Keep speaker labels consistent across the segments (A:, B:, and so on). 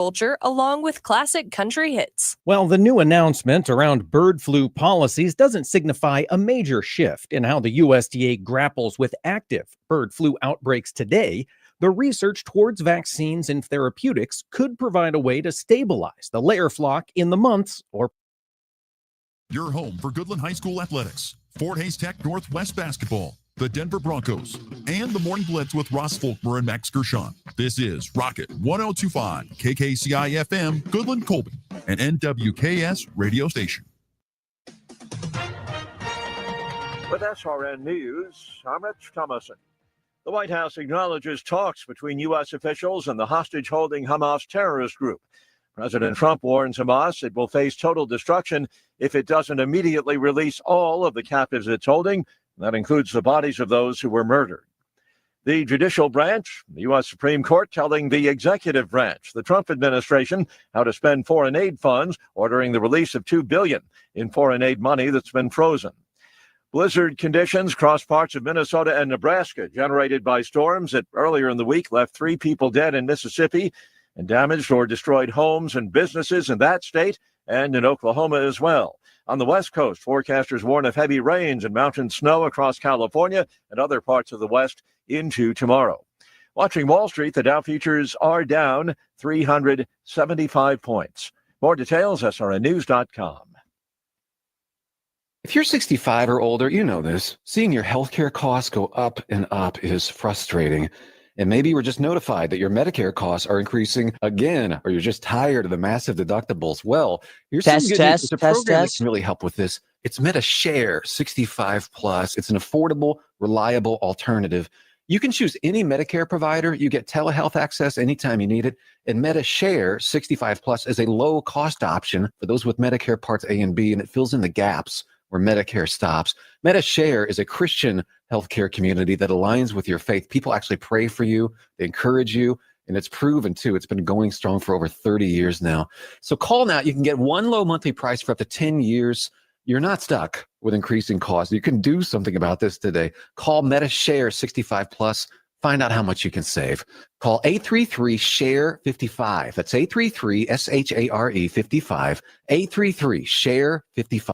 A: culture along with classic country hits.
B: Well, the new announcement around bird flu policies doesn't signify a major shift in how the USDA grapples with active bird flu outbreaks today. The research towards vaccines and therapeutics could provide a way to stabilize the layer flock in the months or.
C: Your home for Goodland High School athletics, Fort Hays Tech Northwest basketball, the Denver Broncos, and the Morning Blitz with Ross Volkmer and Max Gershon. This is Rocket 1025, KKCI FM, Goodland, Colby, an NWKS radio station.
D: With SRN News, I'm Rich Thomason. The White House acknowledges talks between U.S. officials and the hostage-holding Hamas terrorist group. President Trump warns Hamas it will face total destruction if it doesn't immediately release all of the captives it's holding. That includes the bodies of those who were murdered. The judicial branch, the U.S. Supreme Court, telling the executive branch, the Trump administration, how to spend foreign aid funds, ordering the release of $2 billion in foreign aid money that's been frozen. Blizzard conditions cross parts of Minnesota and Nebraska, generated by storms that earlier in the week left 3 people dead in Mississippi and damaged or destroyed homes and businesses in that state and in Oklahoma as well. On the West Coast, forecasters warn of heavy rains and mountain snow across California and other parts of the West into tomorrow. Watching Wall Street, the Dow futures are down 375 points. More details, srnnews.com.
E: If you're 65 or older, you know this. Seeing your healthcare costs go up and up is frustrating. And maybe you were just notified that your Medicare costs are increasing again, or you're just tired of the massive deductibles. Well, here's some good news. It's a program that can really help with this. It's MediShare 65 Plus. It's an affordable, reliable alternative. You can choose any Medicare provider. You get telehealth access anytime you need it. And MediShare 65 Plus is a low-cost option for those with Medicare Parts A and B, and it fills in the gaps where Medicare stops. MediShare is a Christian healthcare community that aligns with your faith. People actually pray for you, they encourage you, and it's proven too. It's been going strong for over 30 years now. So call now. You can get one low monthly price for up to 10 years. You're not stuck with increasing costs. You can do something about this today. Call MediShare 65 Plus. Find out how much you can save. Call 833-SHARE-55. That's 833-SHARE 55. 833-SHARE-55.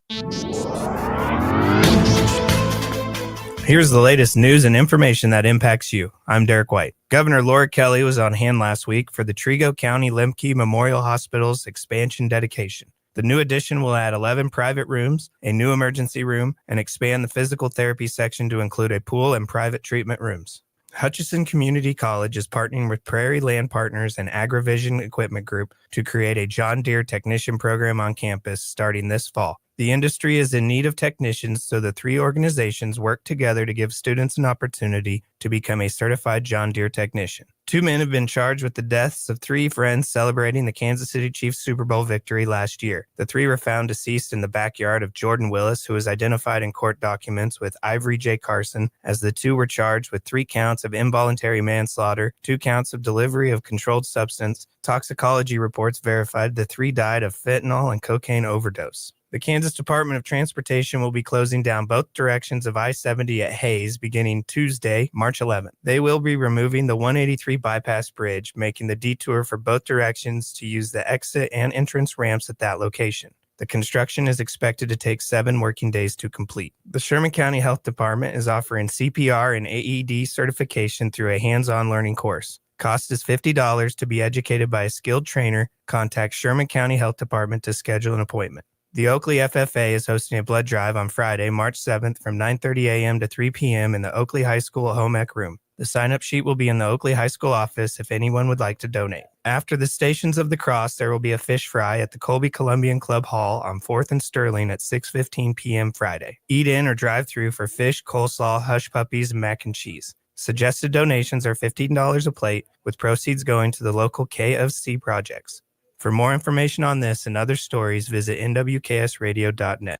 F: Here's the latest news and information that impacts you. I'm Derek White. Governor Laura Kelly was on hand last week for the Trigo County Lemke Memorial Hospital's expansion dedication. The new addition will add 11 private rooms, a new emergency room, and expand the physical therapy section to include a pool and private treatment rooms. Hutchinson Community College is partnering with Prairie Land Partners and AgriVision Equipment Group to create a John Deere technician program on campus starting this fall. The industry is in need of technicians, so the 3 organizations work together to give students an opportunity to become a certified John Deere technician. 2 men have been charged with the deaths of 3 friends celebrating the Kansas City Chiefs Super Bowl victory last year. The 3 were found deceased in the backyard of Jordan Willis, who was identified in court documents with Ivory J. Carson, as the 2 were charged with 3 counts of involuntary manslaughter, 2 counts of delivery of controlled substance. Toxicology reports verified the 3 died of fentanyl and cocaine overdose. The Kansas Department of Transportation will be closing down both directions of I-70 at Hayes beginning Tuesday, March 11th. They will be removing the 183 bypass bridge, making the detour for both directions to use the exit and entrance ramps at that location. The construction is expected to take 7 working days to complete. The Sherman County Health Department is offering CPR and AED certification through a hands-on learning course. Cost is $50 to be educated by a skilled trainer. Contact Sherman County Health Department to schedule an appointment. The Oakley FFA is hosting a blood drive on Friday, March 7th from 9:30 a.m. to 3 p.m. in the Oakley High School home ec room. The sign-up sheet will be in the Oakley High School office if anyone would like to donate. After the Stations of the Cross, there will be a fish fry at the Colby Columbian Club Hall on 4th and Sterling at 6:15 p.m. Friday. Eat in or drive through for fish, coleslaw, hush puppies, and mac and cheese. Suggested donations are $15 a plate, with proceeds going to the local KFC projects. For more information on this and other stories, visit nwksradio.net.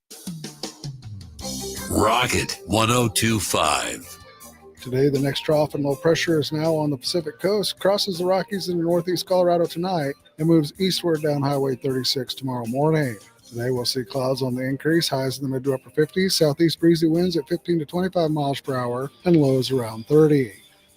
G: Rocket 1025.
H: Today, the next trough and low pressure is now on the Pacific coast, crosses the Rockies into northeast Colorado tonight, and moves eastward down Highway 36 tomorrow morning. Today, we'll see clouds on the increase, highs in the mid to upper 50s, southeast breezy winds at 15 to 25 miles per hour, and lows around 30.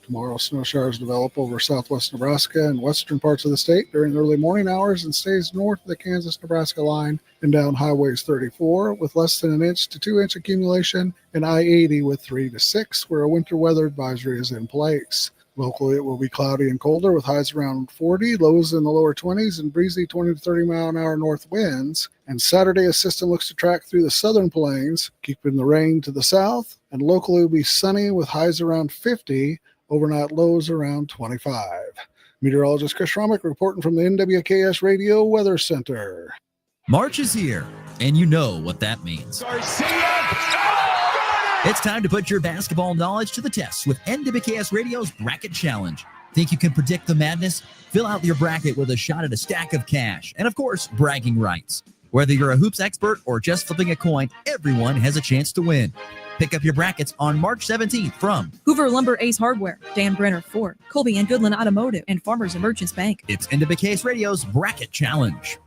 H: Tomorrow, snow showers develop over southwest Nebraska and western parts of the state during early morning hours and stays north of the Kansas-Nebraska line and down highways 34 with less than an inch to 2 inch accumulation and I-80 with 3 to 6 where a winter weather advisory is in place. Locally, it will be cloudy and colder with highs around 40, lows in the lower 20s, and breezy 20 to 30 mile an hour north winds. And Saturday, a system looks to track through the southern plains, keeping the rain to the south. And locally, it will be sunny with highs around 50, overnight lows around 25. Meteorologist Chris Romick reporting from the NWKS Radio Weather Center.
I: March is here, and you know what that means. It's time to put your basketball knowledge to the test with NWKS Radio's Bracket Challenge. Think you can predict the madness? Fill out your bracket with a shot at a stack of cash and, of course, bragging rights. Whether you're a hoops expert or just flipping a coin, everyone has a chance to win. Pick up your brackets on March 17th from
J: Hoover Lumber Ace Hardware, Dan Brenner Ford, Colby and Goodland Automotive, and Farmers and Merchants Bank.
I: It's NWKS Radio's Bracket Challenge.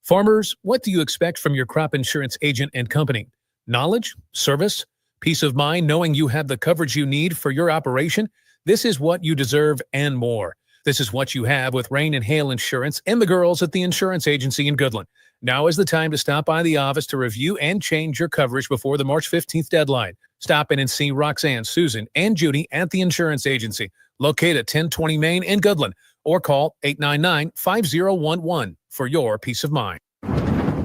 K: Farmers, what do you expect from your crop insurance agent and company? Knowledge, service, peace of mind knowing you have the coverage you need for your operation? This is what you deserve and more. This is what you have with Rain and Hail Insurance and the girls at the insurance agency in Goodland. Now is the time to stop by the office to review and change your coverage before the March 15th deadline. Stop in and see Roxanne, Susan, and Judy at the insurance agency, located at 1020 Main in Goodland, or call 899-5011 for your peace of mind.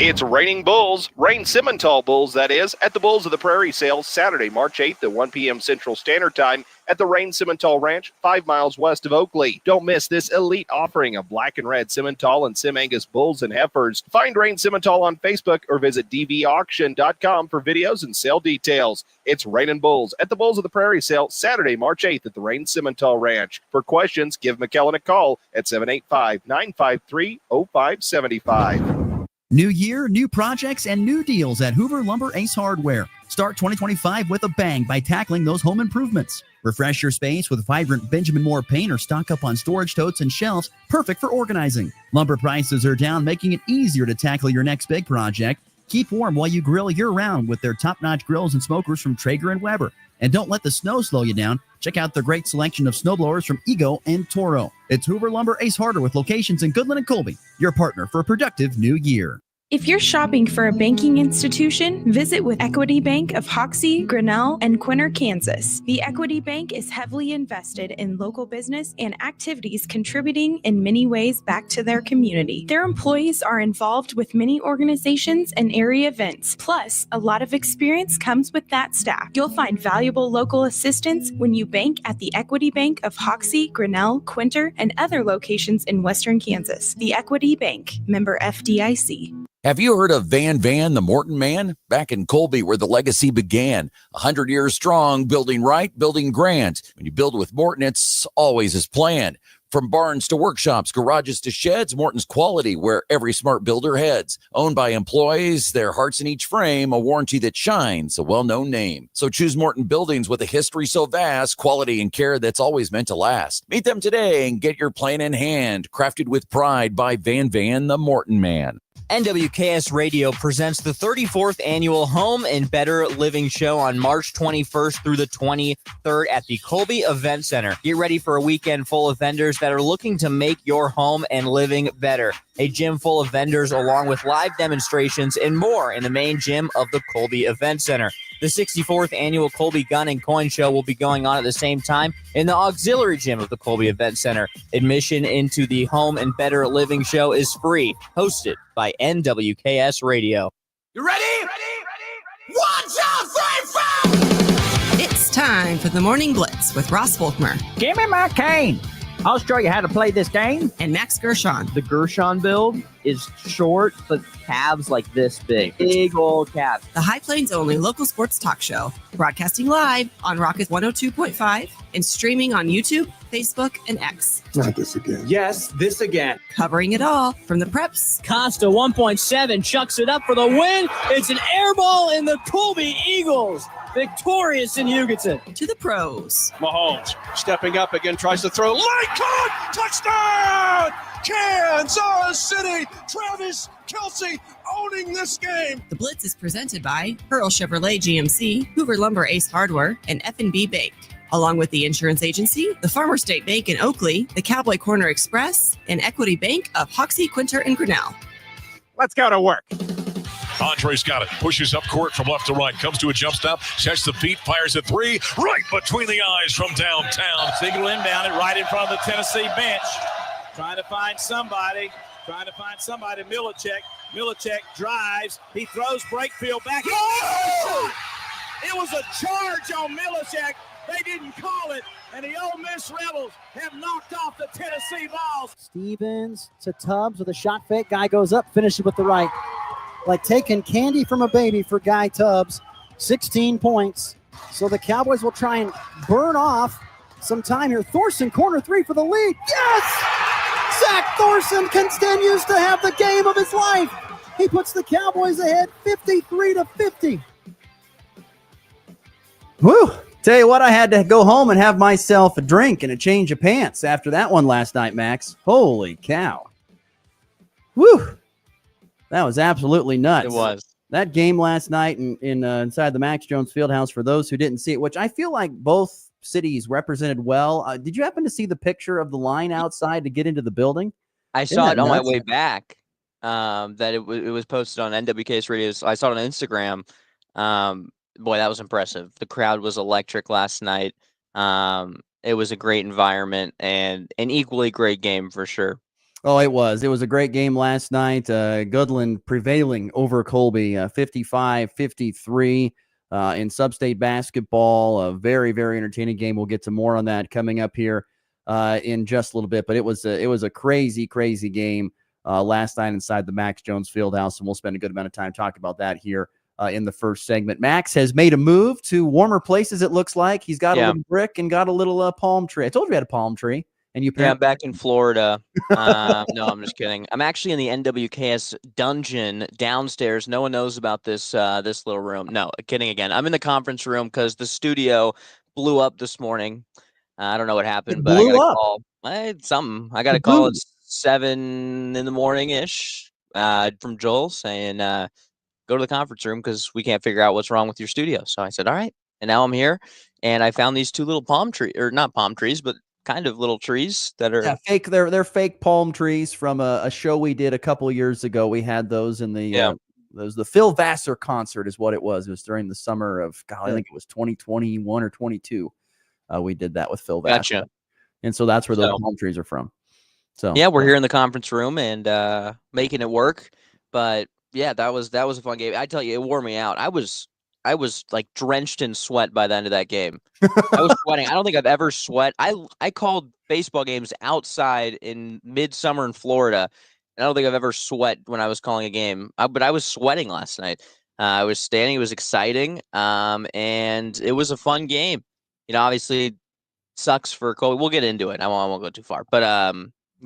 L: It's raining bulls, rain Simmental bulls, that is, at the Bulls of the Prairie sale Saturday, March 8th at 1 p.m. Central Standard Time at the Rain Simmental Ranch, 5 miles west of Oakley. Don't miss this elite offering of black and red Simmental and Sim Angus bulls and heifers. Find Rain Simmental on Facebook or visit dvauction.com for videos and sale details. It's Rainin' Bulls at the Bulls of the Prairie sale Saturday, March 8th at the Rain Simmental Ranch. For questions, give McKellen a call at 785-953-0575.
I: New year, new projects, and new deals at Hoover Lumber Ace Hardware. Start 2025 with a bang by tackling those home improvements. Refresh your space with vibrant Benjamin Moore paint or stock up on storage totes and shelves, perfect for organizing. Lumber prices are down, making it easier to tackle your next big project. Keep warm while you grill year-round with their top-notch grills and smokers from Traeger and Weber. And don't let the snow slow you down. Check out the great selection of snowblowers from Ego and Toro. It's Hoover Lumber Ace Hardware with locations in Goodland and Colby, your partner for a productive new year.
M: If you're shopping for a banking institution, visit with Equity Bank of Hoxie, Grinnell, and Quinter, Kansas. The Equity Bank is heavily invested in local business and activities contributing in many ways back to their community. Their employees are involved with many organizations and area events. Plus, a lot of experience comes with that staff. You'll find valuable local assistance when you bank at the Equity Bank of Hoxie, Grinnell, Quinter, and other locations in Western Kansas. The Equity Bank, member FDIC.
N: Have you heard of Van, the Morton Man? Back in Colby, where the legacy began. 100 years strong, building right, building grand. When you build with Morton, it's always as planned. From barns to workshops, garages to sheds, Morton's quality where every smart builder heads. Owned by employees, their hearts in each frame, a warranty that shines, a well-known name. So choose Morton Buildings with a history so vast, quality and care that's always meant to last. Meet them today and get your plan in hand. Crafted with pride by Van, the Morton Man.
O: NWKS Radio presents the 34th Annual Home and Better Living Show on March 21st through the 23rd at the Colby Event Center. Get ready for a weekend full of vendors that are looking to make your home and living better. A gym full of vendors along with live demonstrations and more in the main gym of the Colby Event Center. The 64th Annual Colby Gun and Coin Show will be going on at the same time in the auxiliary gym of the Colby Event Center. Admission into the Home and Better Living Show is free, hosted by NWKS Radio.
P: You ready? Ready? 1, 2, 3, 4!
Q: It's time for the Morning Blitz with Ross Volkmer.
R: Give me my cane. I'll show you how to play this game.
Q: And Max Gershon.
O: The Gershon build is short, but calves like this big. Big old calves.
Q: The High Plains only local sports talk show. Broadcasting live on Rocket 102.5 and streaming on YouTube, Facebook, and X.
H: Not this again.
R: Yes, this again.
Q: Covering it all from the preps.
O: Costa 1.7 chucks it up for the win. It's an air ball in the Colby Eagles. Victorious in Hugoton.
Q: To the pros.
S: Mahomes stepping up again, tries to throw. Light caught! Touchdown! Kansas City! Travis Kelce owning this game.
Q: The Blitz is presented by Pearl Chevrolet GMC, Hoover Lumber Ace Hardware, and F&B Bake. along with the insurance agency, the Farmer State Bank in Oakley, the Cowboy Corner Express, and Equity Bank of Hoxie, Quinter, and Grinnell.
S: Let's go to work.
C: Andre's got it. Pushes up court from left to right. Comes to a jump stop. Checks the feet. Fires a three. Right between the eyes from downtown.
T: Siegel inbound it right in front of the Tennessee bench. Trying to find somebody. Millicek drives. He throws Brakefield back. Oh! It was a charge on Millicek. They didn't call it. And the Ole Miss Rebels have knocked off the Tennessee balls.
R: Stevens to Tubbs with a shot fake. Guy goes up, finishes with the right. Like taking candy from a baby for Guy Tubbs. 16 points. So the Cowboys will try and burn off some time here. Thorson, corner three for the lead. Yes! Zach Thorson continues to have the game of his life. He puts the Cowboys ahead 53-50. Woo! Tell you what, I had to go home and have myself a drink and a change of pants after that one last night, Max. Holy cow. Woo! That was absolutely nuts.
O: It was.
R: That game last night inside the Max Jones Fieldhouse, for those who didn't see it, which I feel like both cities represented well. Did you happen to see the picture of the line outside to get into the building?
O: I saw it on my way back. That it was posted on NWK's radio. I saw it on Instagram. Boy, that was impressive. The crowd was electric last night. It was a great environment and an equally great game for sure.
R: Oh, it was. It was a great game last night. Goodland prevailing over Colby, 55-53 in sub-state basketball. A very, very entertaining game. We'll get to more on that coming up here in just a little bit. But it was a crazy, crazy game last night inside the Max Jones Fieldhouse, and we'll spend a good amount of time talking about that here in the first segment. Max has made a move to warmer places, it looks like. He's got a little brick and got a little palm tree. I told you we had a palm tree. And
O: I'm back in Florida. No, I'm just kidding. I'm actually in the NWKS dungeon downstairs. No one knows about this this little room. No, kidding again. I'm in the conference room because the studio blew up this morning. I don't know what happened, but I got a call. Something. I got a call at 7 in the morning-ish from Joel saying, go to the conference room because we can't figure out what's wrong with your studio. So I said, all right. And now I'm here. And I found these two little palm trees, or not palm trees, but kind of little trees that are
R: fake. They're fake palm trees from a show we did a couple of years ago. We had those in the the Phil Vassar concert is what it was. It was during the summer of I think it was 2021 or 22. We did that with Phil Vassar.
O: Gotcha.
R: And so that's where those palm trees are from. So
O: yeah, we're here in the conference room and making it work. But yeah, that was a fun game. I tell you, it wore me out. I was like drenched in sweat by the end of that game. I was sweating. I don't think I've ever sweat. I called baseball games outside in midsummer in Florida. And I don't think I've ever sweat when I was calling a game. But I was sweating last night. I was standing. It was exciting. And it was a fun game. You know, obviously sucks for Cole. We'll get into it. I won't go too far. But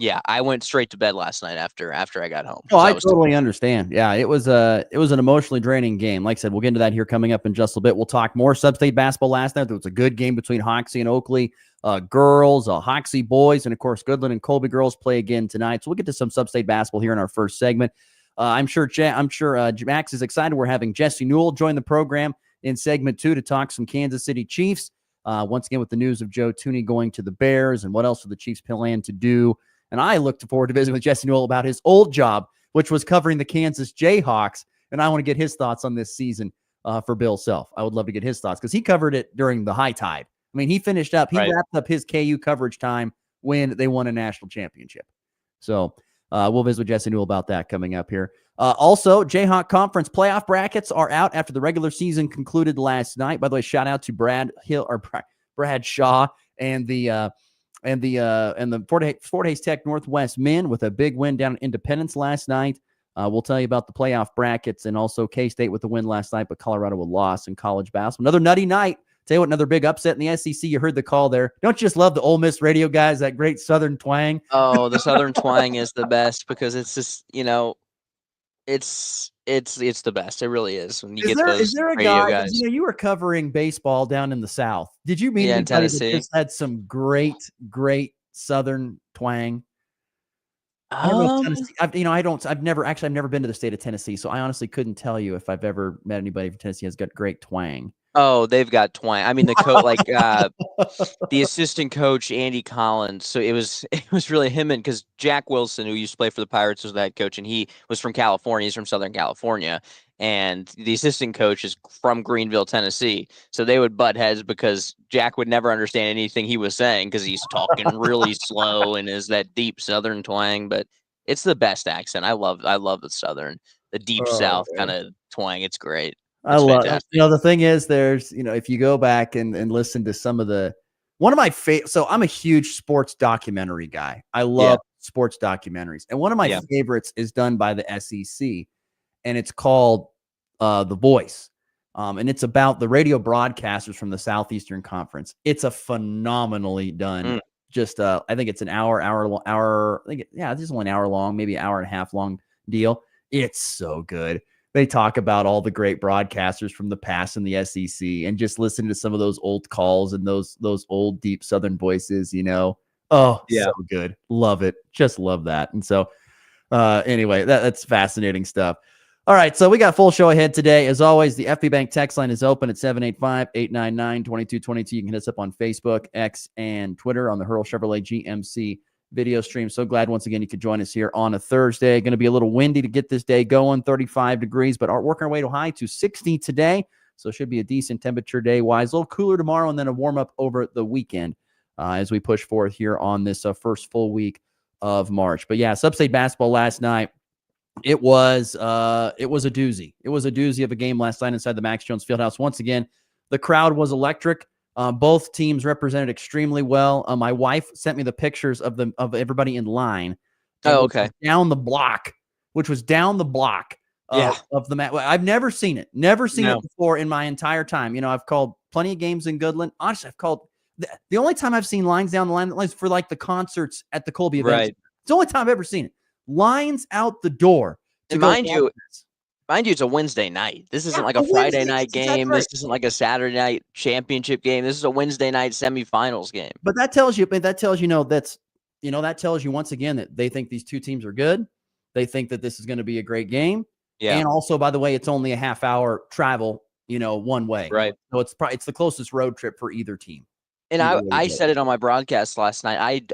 O: yeah, I went straight to bed last night after I got home.
R: Oh, I totally understand. Yeah, it was an emotionally draining game. Like I said, we'll get into that here coming up in just a bit. We'll talk more sub-state basketball last night. There was a good game between Hoxie and Oakley girls, Hoxie boys, and of course Goodland and Colby girls play again tonight. So we'll get to some sub-state basketball here in our first segment. I'm sure Max is excited. We're having Jesse Newell join the program in segment 2 to talk some Kansas City Chiefs. Once again with the news of Joe Tooney going to the Bears and what else do the Chiefs plan to do. And I looked forward to visiting with Jesse Newell about his old job, which was covering the Kansas Jayhawks. And I want to get his thoughts on this season for Bill Self. I would love to get his thoughts because he covered it during the high tide. I mean, he finished up, wrapped up his KU coverage time when they won a national championship. So we'll visit with Jesse Newell about that coming up here. Also, Jayhawk Conference playoff brackets are out after the regular season concluded last night. By the way, shout out to Brad Shaw and the Fort Hays Tech Northwest men with a big win down in Independence last night. We'll tell you about the playoff brackets and also K-State with the win last night, but Colorado a loss in college basketball. Another nutty night. Tell you what, another big upset in the SEC. You heard the call there. Don't you just love the Ole Miss radio guys, that great Southern twang?
O: Oh, the Southern twang is the best because it's just, you know, it's the best. It really is. When you
R: is there a guy, you know, you were covering baseball down in the South. Did you mean anybody that just had some great Southern twang? I don't know if Tennessee, I've never been to the state of Tennessee, so I honestly couldn't tell you if I've ever met anybody from Tennessee has got great twang.
U: Oh, they've got twang. I mean, the coach, the assistant coach, Andy Collins. So it was really him, and because Jack Wilson, who used to play for the Pirates, was the head coach, and he was from California. He's from Southern California, and the assistant coach is from Greenville, Tennessee. So they would butt heads because Jack would never understand anything he was saying because he's talking really slow and is that deep Southern twang. But it's the best accent. I love the Southern, the deep South kind of twang. It's great.
R: I
U: It's
R: love,
U: fantastic.
R: the thing is there's, if you go back and listen to some of one of my favorite, so I'm a huge sports documentary guy. I love sports documentaries. And one of my favorites is done by the SEC, and it's called The Voice. And it's about the radio broadcasters from the Southeastern Conference. It's a phenomenally done, just, I think it's an hour, this is only an hour long, maybe an hour and a half long deal. It's so good. They talk about all the great broadcasters from the past in the SEC and just listen to some of those old calls and those old deep Southern voices, Oh, so good. Love it. Just love that. And so anyway, that's fascinating stuff. All right. So we got full show ahead today. As always, the FB Bank text line is open at 785-899-2222. You can hit us up on Facebook, X, and Twitter on the Hurl Chevrolet GMC video stream. So glad once again you could join us here on a Thursday. Going to be a little windy to get this day going, 35 degrees, but are working our way to high to 60 today. So it should be a decent temperature day wise. A little cooler tomorrow and then a warm up over the weekend as we push forth here on this first full week of March. But yeah, Sub-State basketball last night. It was a doozy. It was a doozy of a game last night inside the Max Jones Fieldhouse. Once again, the crowd was electric. Both teams represented extremely well. My wife sent me the pictures of everybody in line.
U: Oh, okay.
R: Down the block, which was down the block of the match. I've never seen it. Never seen it before in my entire time. I've called plenty of games in Goodland. Honestly, I've called the only time I've seen lines down the line is for like the concerts at the Colby event.
U: Right.
R: It's the only time I've ever seen it. Lines out the door.
U: And mind you, it's a Wednesday night. This isn't like a Friday night game. This isn't like a Saturday night championship game. This is a Wednesday night semifinals game.
R: But that tells you that tells you once again that they think these two teams are good. They think that this is going to be a great game.
U: Yeah.
R: And also, by the way, it's only a half hour travel, one way.
U: Right.
R: So it's the closest road trip for either team.
U: And I said it on my broadcast last night.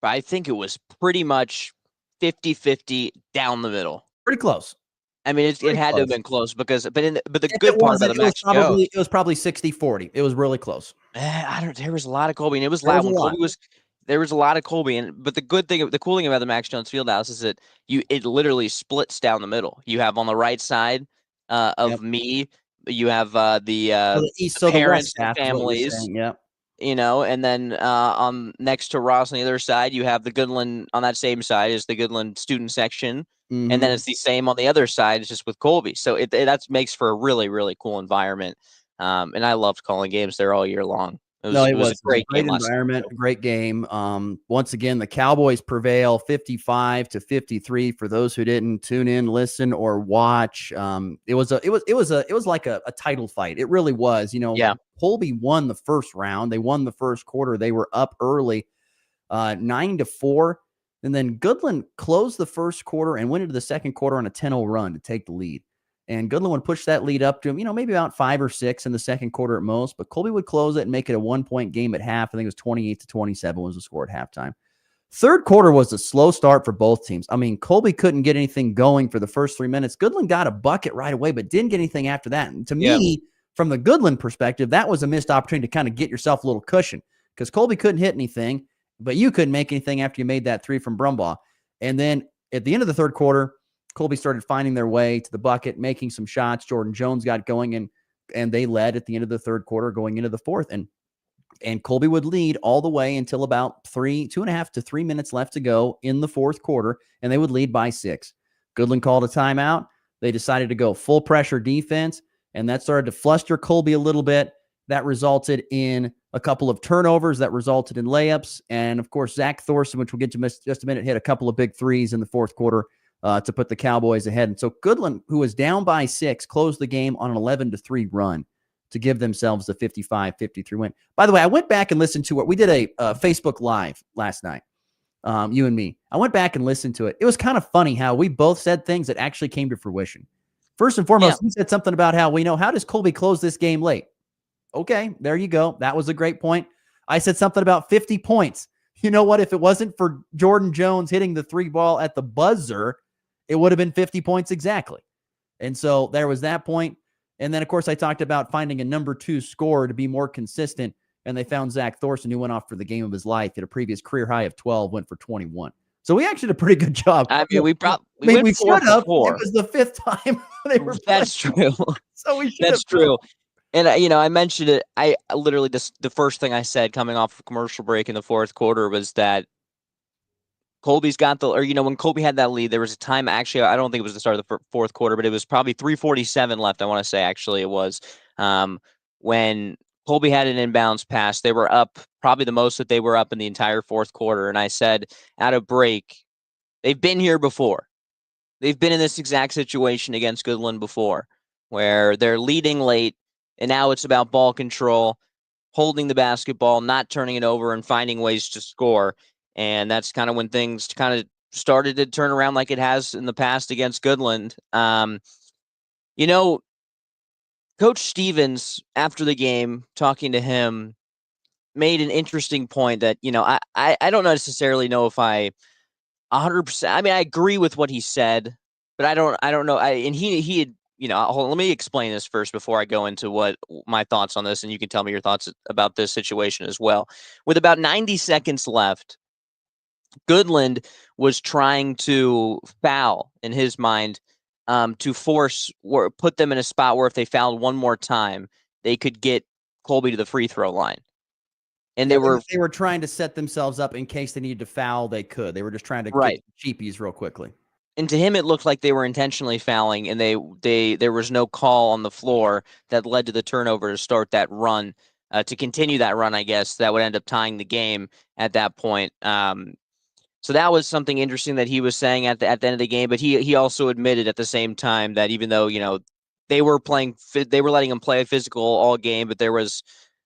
U: I think it was pretty much 50-50 down the middle.
R: Pretty close.
U: I mean, it had to have been close because, but the good part about the match,
R: it was probably 60-40. It was really close.
U: There was a lot of Colby, and it was loud. There was a lot of Colby, but the cool thing about the Max Jones Fieldhouse is that it literally splits down the middle. You have on the right side of me, you have the parents, the families.
R: Yep.
U: And then on next to Ross on the other side, you have the Goodland on that same side is the Goodland student section.
R: Mm-hmm.
U: And then it's the same on the other side. It's just with Colby. So that makes for a really, really cool environment. And I loved calling games there all year long. It was a great
R: environment, great game. Once again, the Cowboys prevail 55-53. For those who didn't tune in, listen, or watch, it was like a title fight. It really was. Colby won the first round. They won the first quarter. They were up early, 9-4. And then Goodland closed the first quarter and went into the second quarter on a 10-0 run to take the lead. And Goodland would push that lead up to him, maybe about 5 or 6 in the second quarter at most. But Colby would close it and make it a 1-point game at half. I think it was 28-27 was the score at halftime. Third quarter was a slow start for both teams. I mean, Colby couldn't get anything going for the first 3 minutes. Goodland got a bucket right away, but didn't get anything after that. And to me, from the Goodland perspective, that was a missed opportunity to kind of get yourself a little cushion because Colby couldn't hit anything. But you couldn't make anything after you made that 3 from Brumbaugh. And then at the end of the third quarter, Colby started finding their way to the bucket, making some shots. Jordan Jones got going, and they led at the end of the third quarter going into the fourth. And Colby would lead all the way until about 2.5 to 3 minutes left to go in the fourth quarter, and they would lead by 6. Goodland called a timeout. They decided to go full pressure defense, and that started to fluster Colby a little bit. That resulted in a couple of turnovers that resulted in layups. And, of course, Zach Thorson, which we'll get to just a minute, hit a couple of big threes in the fourth quarter to put the Cowboys ahead. And so Goodland, who was down by 6, closed the game on an 11-3 run to give themselves the 55-53 win. By the way, I went back and listened to it. We did a Facebook Live last night, you and me. I went back and listened to it. It was kind of funny how we both said things that actually came to fruition. First and foremost, we said something about how how does Colby close this game late? Okay, there you go. That was a great point. I said something about 50 points. You know what? If it wasn't for Jordan Jones hitting the 3 ball at the buzzer, it would have been 50 points exactly. And so there was that point. And then, of course, I talked about finding a number 2 scorer to be more consistent. And they found Zach Thorson, who went off for the game of his life, at a previous career high of 12, went for 21. So we actually did a pretty good job.
U: I mean, we
R: should have. It was the 5th time they were.
U: That's true.
R: So we should.
U: That's true. And I mentioned it. I literally the first thing I said coming off of commercial break in the 4th quarter was that Colby's got when Colby had that lead, there was a time. Actually, I don't think it was the start of the 4th quarter, but it was probably 3:47 left. I want to say actually it was when Colby had an inbounds pass. They were up probably the most that they were up in the entire 4th quarter. And I said, at a break, they've been here before. They've been in this exact situation against Goodland before, where they're leading late, and now it's about ball control, holding the basketball, not turning it over, and finding ways to score. And that's kind of when things kind of started to turn around like it has in the past against Goodland. Coach Stevens, after the game, talking to him, made an interesting point that, I don't necessarily know if I 100%, I mean, I agree with what he said, but I don't know. And he had, hold on, let me explain this first before I go into what my thoughts on this, and you can tell me your thoughts about this situation as well. With about 90 seconds left, Goodland was trying to foul, in his mind, to force or put them in a spot where if they fouled one more time, they could get Colby to the free throw line. And they were
R: trying to set themselves up in case they needed to foul. They could. They were just trying to get cheapies real quickly.
U: And to him, it looked like they were intentionally fouling, and there was no call on the floor that led to the turnover to start that run, to continue that run. I guess that would end up tying the game at that point. So that was something interesting that he was saying at the end of the game. But he also admitted at the same time that even though they were letting him play physical all game, but there was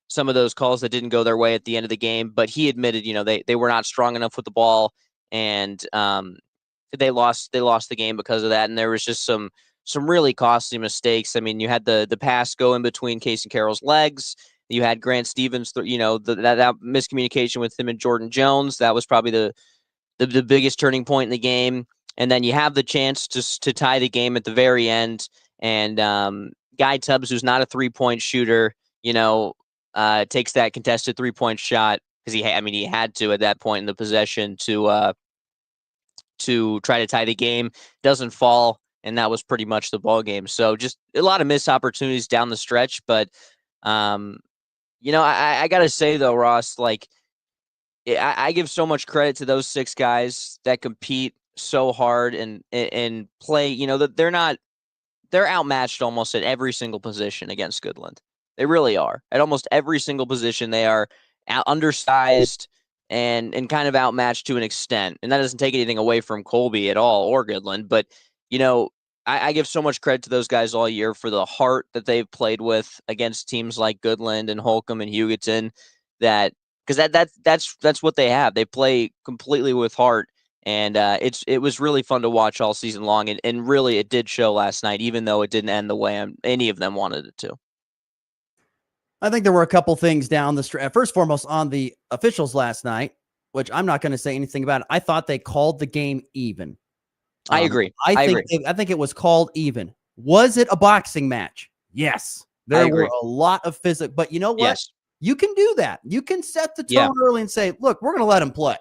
U: some of those calls that didn't go their way at the end of the game. But he admitted they were not strong enough with the ball, and they lost the game because of that. And there was just some really costly mistakes. I mean, you had the pass go in between Case and Carroll's legs. You had Grant Stevens, that miscommunication with him and Jordan Jones. That was probably the biggest turning point in the game. And then you have the chance to tie the game at the very end. And Guy Tubbs, who's not a 3-point shooter, takes that contested 3-point shot because he had to at that point in the possession to try to tie the game. Doesn't fall, and that was pretty much the ball game. So just a lot of missed opportunities down the stretch. But I gotta say though, Ross, I give so much credit to those 6 guys that compete so hard and play. They're outmatched almost at every single position against Goodland. They really are. At almost every single position, they are undersized and kind of outmatched to an extent. And that doesn't take anything away from Colby at all or Goodland. But, I give so much credit to those guys all year for the heart that they've played with against teams like Goodland and Holcomb and Hugoton, because that's what they have. They play completely with heart. And it was really fun to watch all season long. And really, it did show last night, even though it didn't end the way any of them wanted it to.
R: I think there were a couple things down the stretch. First and foremost, on the officials last night, which I'm not going to say anything about. I thought they called the game even.
U: I agree.
R: I think it was called even. Was it a boxing match? Yes. There were a lot of physics. But you know what?
U: Yes.
R: You can do that. You can set the tone early and say, look, we're going to let him play.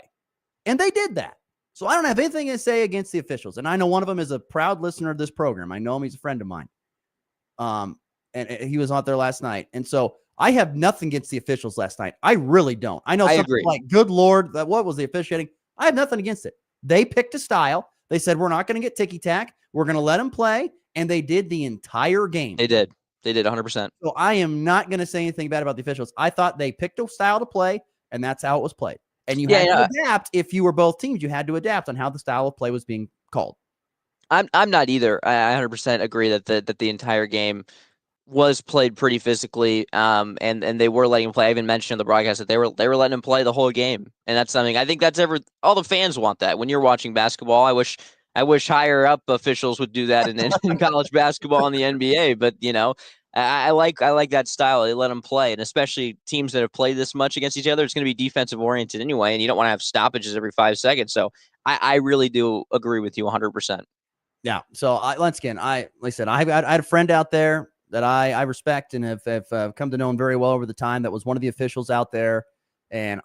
R: And they did that. So I don't have anything to say against the officials. And I know one of them is a proud listener of this program. I know him. He's a friend of mine. And he was out there last night. And so I have nothing against the officials last night. I really don't. I know something like, good Lord, what was the officiating? I have nothing against it. They picked a style. They said, we're not going to get ticky-tack. We're going to let him play. And they did the entire game.
U: They did 100%.
R: So I am not going to say anything bad about the officials. I thought they picked a style to play, and that's how it was played. And you had to adapt. If you were both teams, you had to adapt on how the style of play was being called.
U: I'm not either. I 100% agree that the entire game was played pretty physically, and they were letting him play. I even mentioned in the broadcast that they were letting him play the whole game, and that's something I think all the fans want that. When you're watching basketball, I wish higher up officials would do that in college basketball and the NBA. But I like that style. They let them play, and especially teams that have played this much against each other, it's going to be defensive oriented anyway, and you don't want to have stoppages every 5 seconds. So I really do agree with you 100%.
R: Yeah. So once again, like I said, I had a friend out there that I respect and have come to know him very well over the time. That was one of the officials out there, and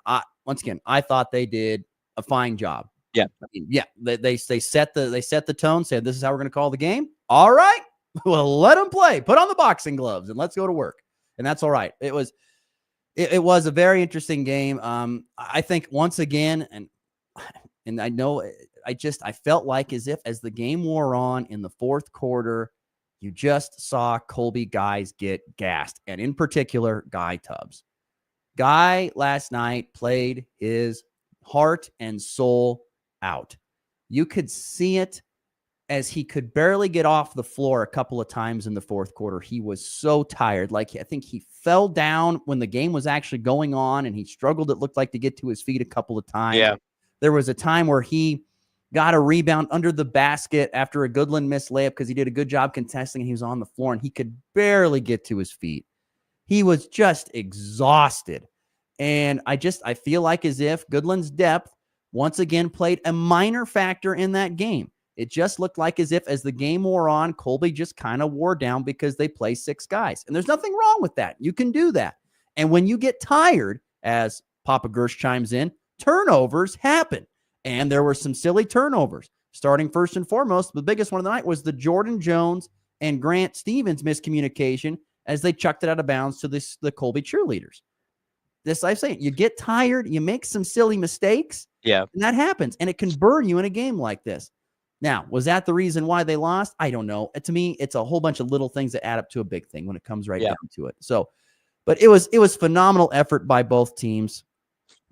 R: once again, I thought they did a fine job.
U: Yeah.
R: I mean, yeah. They set the tone. Said this is how we're going to call the game. All right. Well, let them play. Put on the boxing gloves and let's go to work. And that's all right. It was a very interesting game. I think once again, and I know I felt like as the game wore on in the fourth quarter, you just saw Colby guys get gassed, and in particular, Guy Tubbs. Guy last night played his heart and soul out. You could see it as he could barely get off the floor a couple of times in the fourth quarter. He was so tired. Like, I think he fell down when the game was actually going on, and he struggled, it looked like, to get to his feet a couple of times.
U: Yeah.
R: There was a time where he got a rebound under the basket after a Goodland missed layup because he did a good job contesting, and he was on the floor, and he could barely get to his feet. He was just exhausted. And I feel like as if Goodland's depth once again played a minor factor in that game. It just looked like as if as the game wore on, Colby just kind of wore down because they play 6 guys. And there's nothing wrong with that. You can do that. And when you get tired, as Papa Gersh chimes in, turnovers happen. And there were some silly turnovers. Starting first and foremost, the biggest one of the night was the Jordan Jones and Grant Stevens miscommunication as they chucked it out of bounds to the Colby cheerleaders. This, I say, you get tired, you make some silly mistakes.
U: Yeah.
R: And that happens. And it can burn you in a game like this. Now, was that the reason why they lost? I don't know. To me, it's a whole bunch of little things that add up to a big thing when it comes right down to it. So, but it was phenomenal effort by both teams.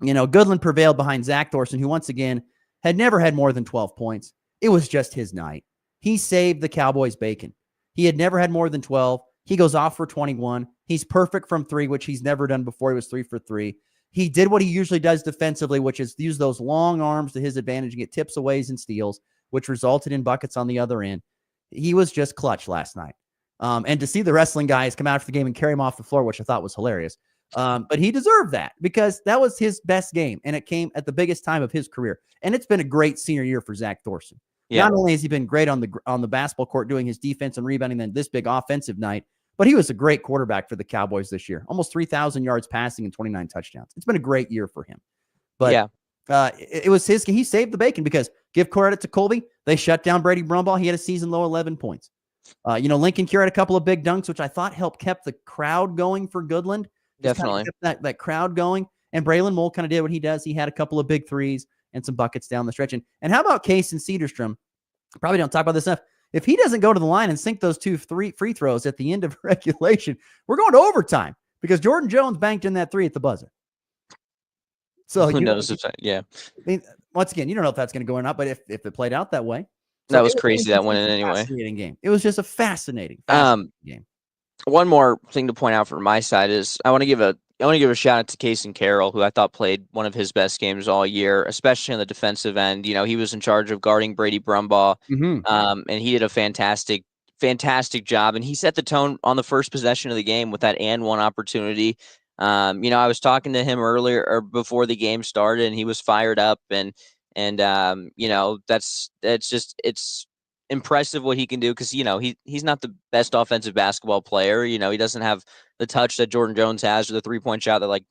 R: You know, Goodland prevailed behind Zach Thorson, who once again had never had more than 12 points. It was just his night. He saved the Cowboys bacon. He had never had more than 12. He goes off for 21. He's perfect from 3, which he's never done before. He was 3 for 3. He did what he usually does defensively, which is use those long arms to his advantage and get tips, aways, and steals, which resulted in buckets on the other end. He was just clutch last night. And to see the wrestling guys come out after the game and carry him off the floor, which I thought was hilarious. But he deserved that because that was his best game, and it came at the biggest time of his career. And it's been a great senior year for Zach Thorson. Yeah. Not only has he been great on the basketball court doing his defense and rebounding, then this big offensive night, but he was a great quarterback for the Cowboys this year. Almost 3,000 yards passing and 29 touchdowns. It's been a great year for him. But it was he saved the bacon because give credit to Colby. They shut down Brady Brumbaugh. He had a season low 11 points. Lincoln Cure had a couple of big dunks, which I thought helped kept the crowd going for Goodland.
U: Definitely.
R: Kept that crowd going. And Braylon Mole kind of did what he does. He had a couple of big threes and some buckets down the stretch. And how about Case and Cedarstrom? Probably don't talk about this enough. If he doesn't go to the line and sink those 2 free throws at the end of regulation, we're going to overtime because Jordan Jones banked in that 3 at the buzzer. So
U: who knows? Yeah.
R: I mean, once again, you don't know if that's going to go or not, but if it played out that way.
U: So that was crazy that went in anyway.
R: Fascinating game. It was just a fascinating game.
U: One more thing to point out from my side is I want to give a shout out to Kason Carroll, who I thought played one of his best games all year, especially on the defensive end. You know, he was in charge of guarding Brady Brumbaugh, and he did a fantastic job. And he set the tone on the first possession of the game with that and one opportunity. I was talking to him earlier or before the game started, and he was fired up. And it's impressive what he can do because he's not the best offensive basketball player. He doesn't have the touch that Jordan Jones has or the 3-point shot that like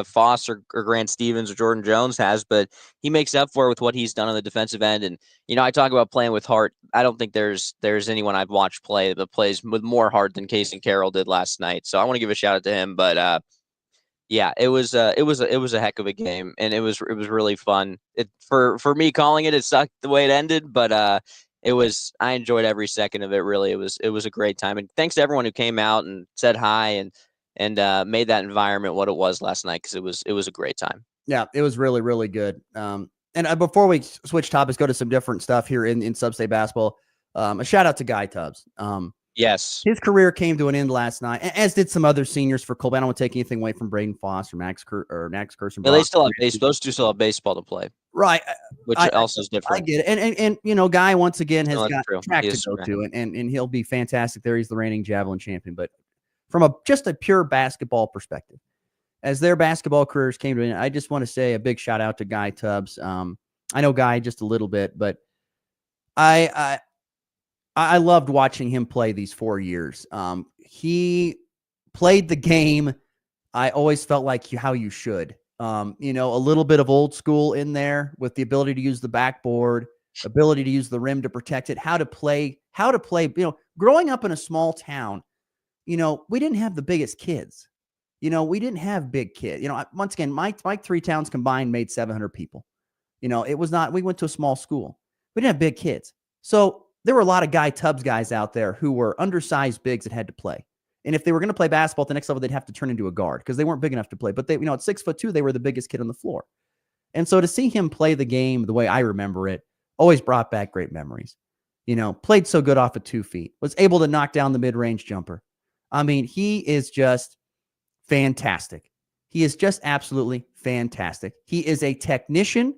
U: Foss or Grant Stevens or Jordan Jones has, but he makes up for it with what he's done on the defensive end. And I talk about playing with heart. I don't think there's anyone I've watched play that plays with more heart than Kason Carroll did last night. So I want to give a shout out to him. But it was a heck of a game, and it was really fun. For me calling it sucked the way it ended, but I enjoyed every second of it. Really, it was a great time, and thanks to everyone who came out and said hi and made that environment what it was last night because it was a great time.
R: Yeah, it was really, really good. And before we switch topics, go to some different stuff here in Sub-State basketball. A shout out to Guy Tubbs.
U: Yes,
R: his career came to an end last night, as did some other seniors for Colby. I don't want to take anything away from Braden Foss or Max Kersen.
U: Yeah, they still have those two still have baseball to play,
R: right?
U: Which else is different.
R: I get it, and Guy once again has got track to go to, and he'll be fantastic there. He's the reigning javelin champion. But from just a pure basketball perspective, as their basketball careers came to an end, I just want to say a big shout out to Guy Tubbs. I know Guy just a little bit, but I loved watching him play these 4 years. He played the game. I always felt like how you should. A little bit of old school in there with the ability to use the backboard, ability to use the rim to protect it, how to play. Growing up in a small town, we didn't have the biggest kids. We didn't have big kids. Once again, my 3 towns combined made 700 people. It was not, we went to a small school. We didn't have big kids. So there were a lot of Guy Tubbs guys out there who were undersized bigs that had to play. And if they were going to play basketball at the next level, they'd have to turn into a guard because they weren't big enough to play. But they, at 6'2", they were the biggest kid on the floor. And so to see him play the game the way I remember it always brought back great memories. Played so good off of 2 feet, was able to knock down the mid-range jumper. I mean, he is just fantastic. He is just absolutely fantastic. He is a technician,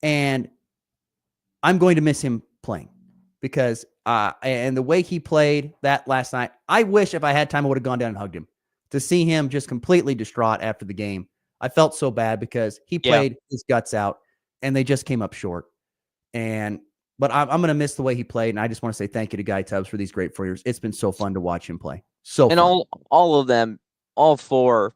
R: and I'm going to miss him playing because and the way he played that last night, I wish if I had time, I would have gone down and hugged him. To see him just completely distraught after the game, I felt so bad because he played his guts out, and they just came up short. But I'm going to miss the way he played, and I just want to say thank you to Guy Tubbs for these great 4 years. It's been so fun to watch him play. So
U: and
R: fun.
U: all of them, all 4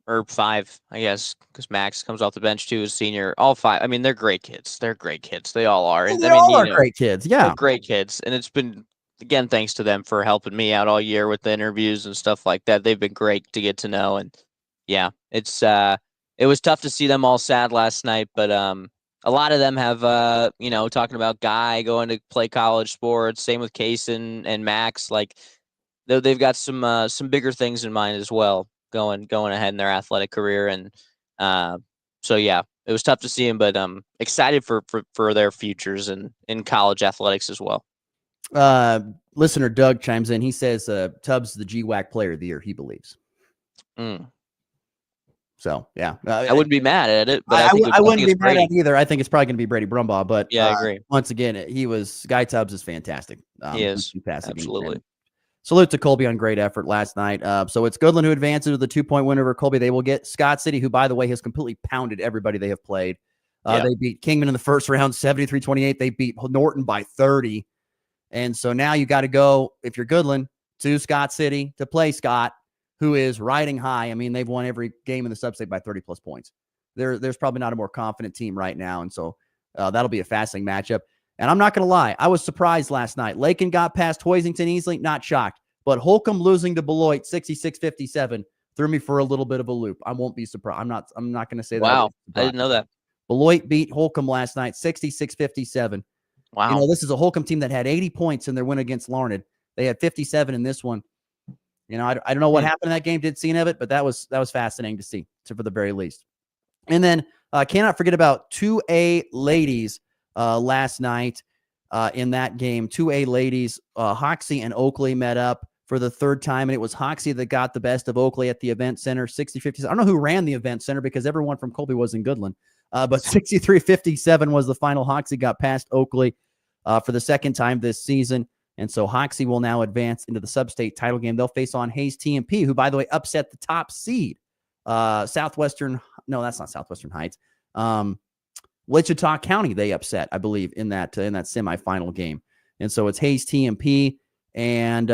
U: or 5, I guess, because Max comes off the bench too as senior. All 5. I mean, they're great kids. They're great kids. They all are.
R: They all are great kids. Yeah,
U: they're great kids, and it's been, again, thanks to them for helping me out all year with the interviews and stuff like that. They've been great to get to know, and yeah, it was tough to see them all sad last night, but a lot of them have talking about Guy going to play college sports. Same with Case and Max. Like they've got some bigger things in mind as well going ahead in their athletic career, and so yeah, it was tough to see him, but excited for their futures and in college athletics as well.
R: Listener Doug chimes in. He says Tubbs is the GWAC player of the year, he believes. So yeah,
U: I wouldn't be mad at it, but
R: I wouldn't be mad at it either. I think it's probably going to be Brady Brumbaugh, but
U: yeah, I agree.
R: Once again, Guy Tubbs is fantastic.
U: He is absolutely.
R: Salute to Colby on great effort last night. So it's Goodland who advances with a 2-point win over Colby. They will get Scott City, who, by the way, has completely pounded everybody they have played. They beat Kingman in the first round, 73-28. They beat Norton by 30. And so now you got to go, if you're Goodland, to Scott City to play Scott, who is riding high. I mean, they've won every game in the sub-state by 30-plus points. There's probably not a more confident team right now, and so that'll be a fascinating matchup. And I'm not going to lie, I was surprised last night. Lakin got past Hoisington easily, not shocked. But Holcomb losing to Beloit 66-57 threw me for a little bit of a loop. I won't be surprised. I'm not going to say that.
U: Wow, I didn't know that.
R: Beloit beat Holcomb last night 66-57.
U: Wow.
R: This is a Holcomb team that had 80 points in their win against Larned. They had 57 in this one. I don't know what happened in that game. Did see any of it, but that was fascinating to see, for the very least. And then cannot forget about 2A ladies last night in that game. 2A ladies, Hoxie and Oakley met up for the 3rd time, and it was Hoxie that got the best of Oakley at the event center, 60-57. I don't know who ran the event center because everyone from Colby was in Goodland, but 63-57 was the final. Hoxie got past Oakley for the 2nd time this season. And so Hoxie will now advance into the sub-state title game. They'll face on Hayes TMP, who, by the way, upset the top seed. Southwestern Heights. Wichita County they upset, I believe, in that semifinal game. And so it's Hayes TMP and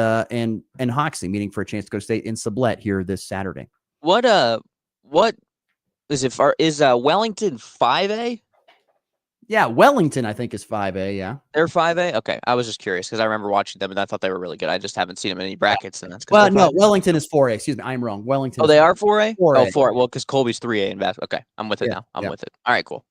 R: Hoxie meeting for a chance to go to state in Sublette here this Saturday.
U: What is it? Is Wellington 5A?
R: Yeah, Wellington, I think, is 5A, yeah.
U: They're 5A? Okay. I was just curious because I remember watching them and I thought they were really good. I just haven't seen them in any brackets. And that's
R: well, no, Wellington is 4A. Excuse me, I'm wrong. Wellington.
U: Oh, they are 4A?
R: 4A.
U: Oh, 4A. Well, because Colby's 3A in basketball. Okay, I'm with it now. I'm with it. All right, cool.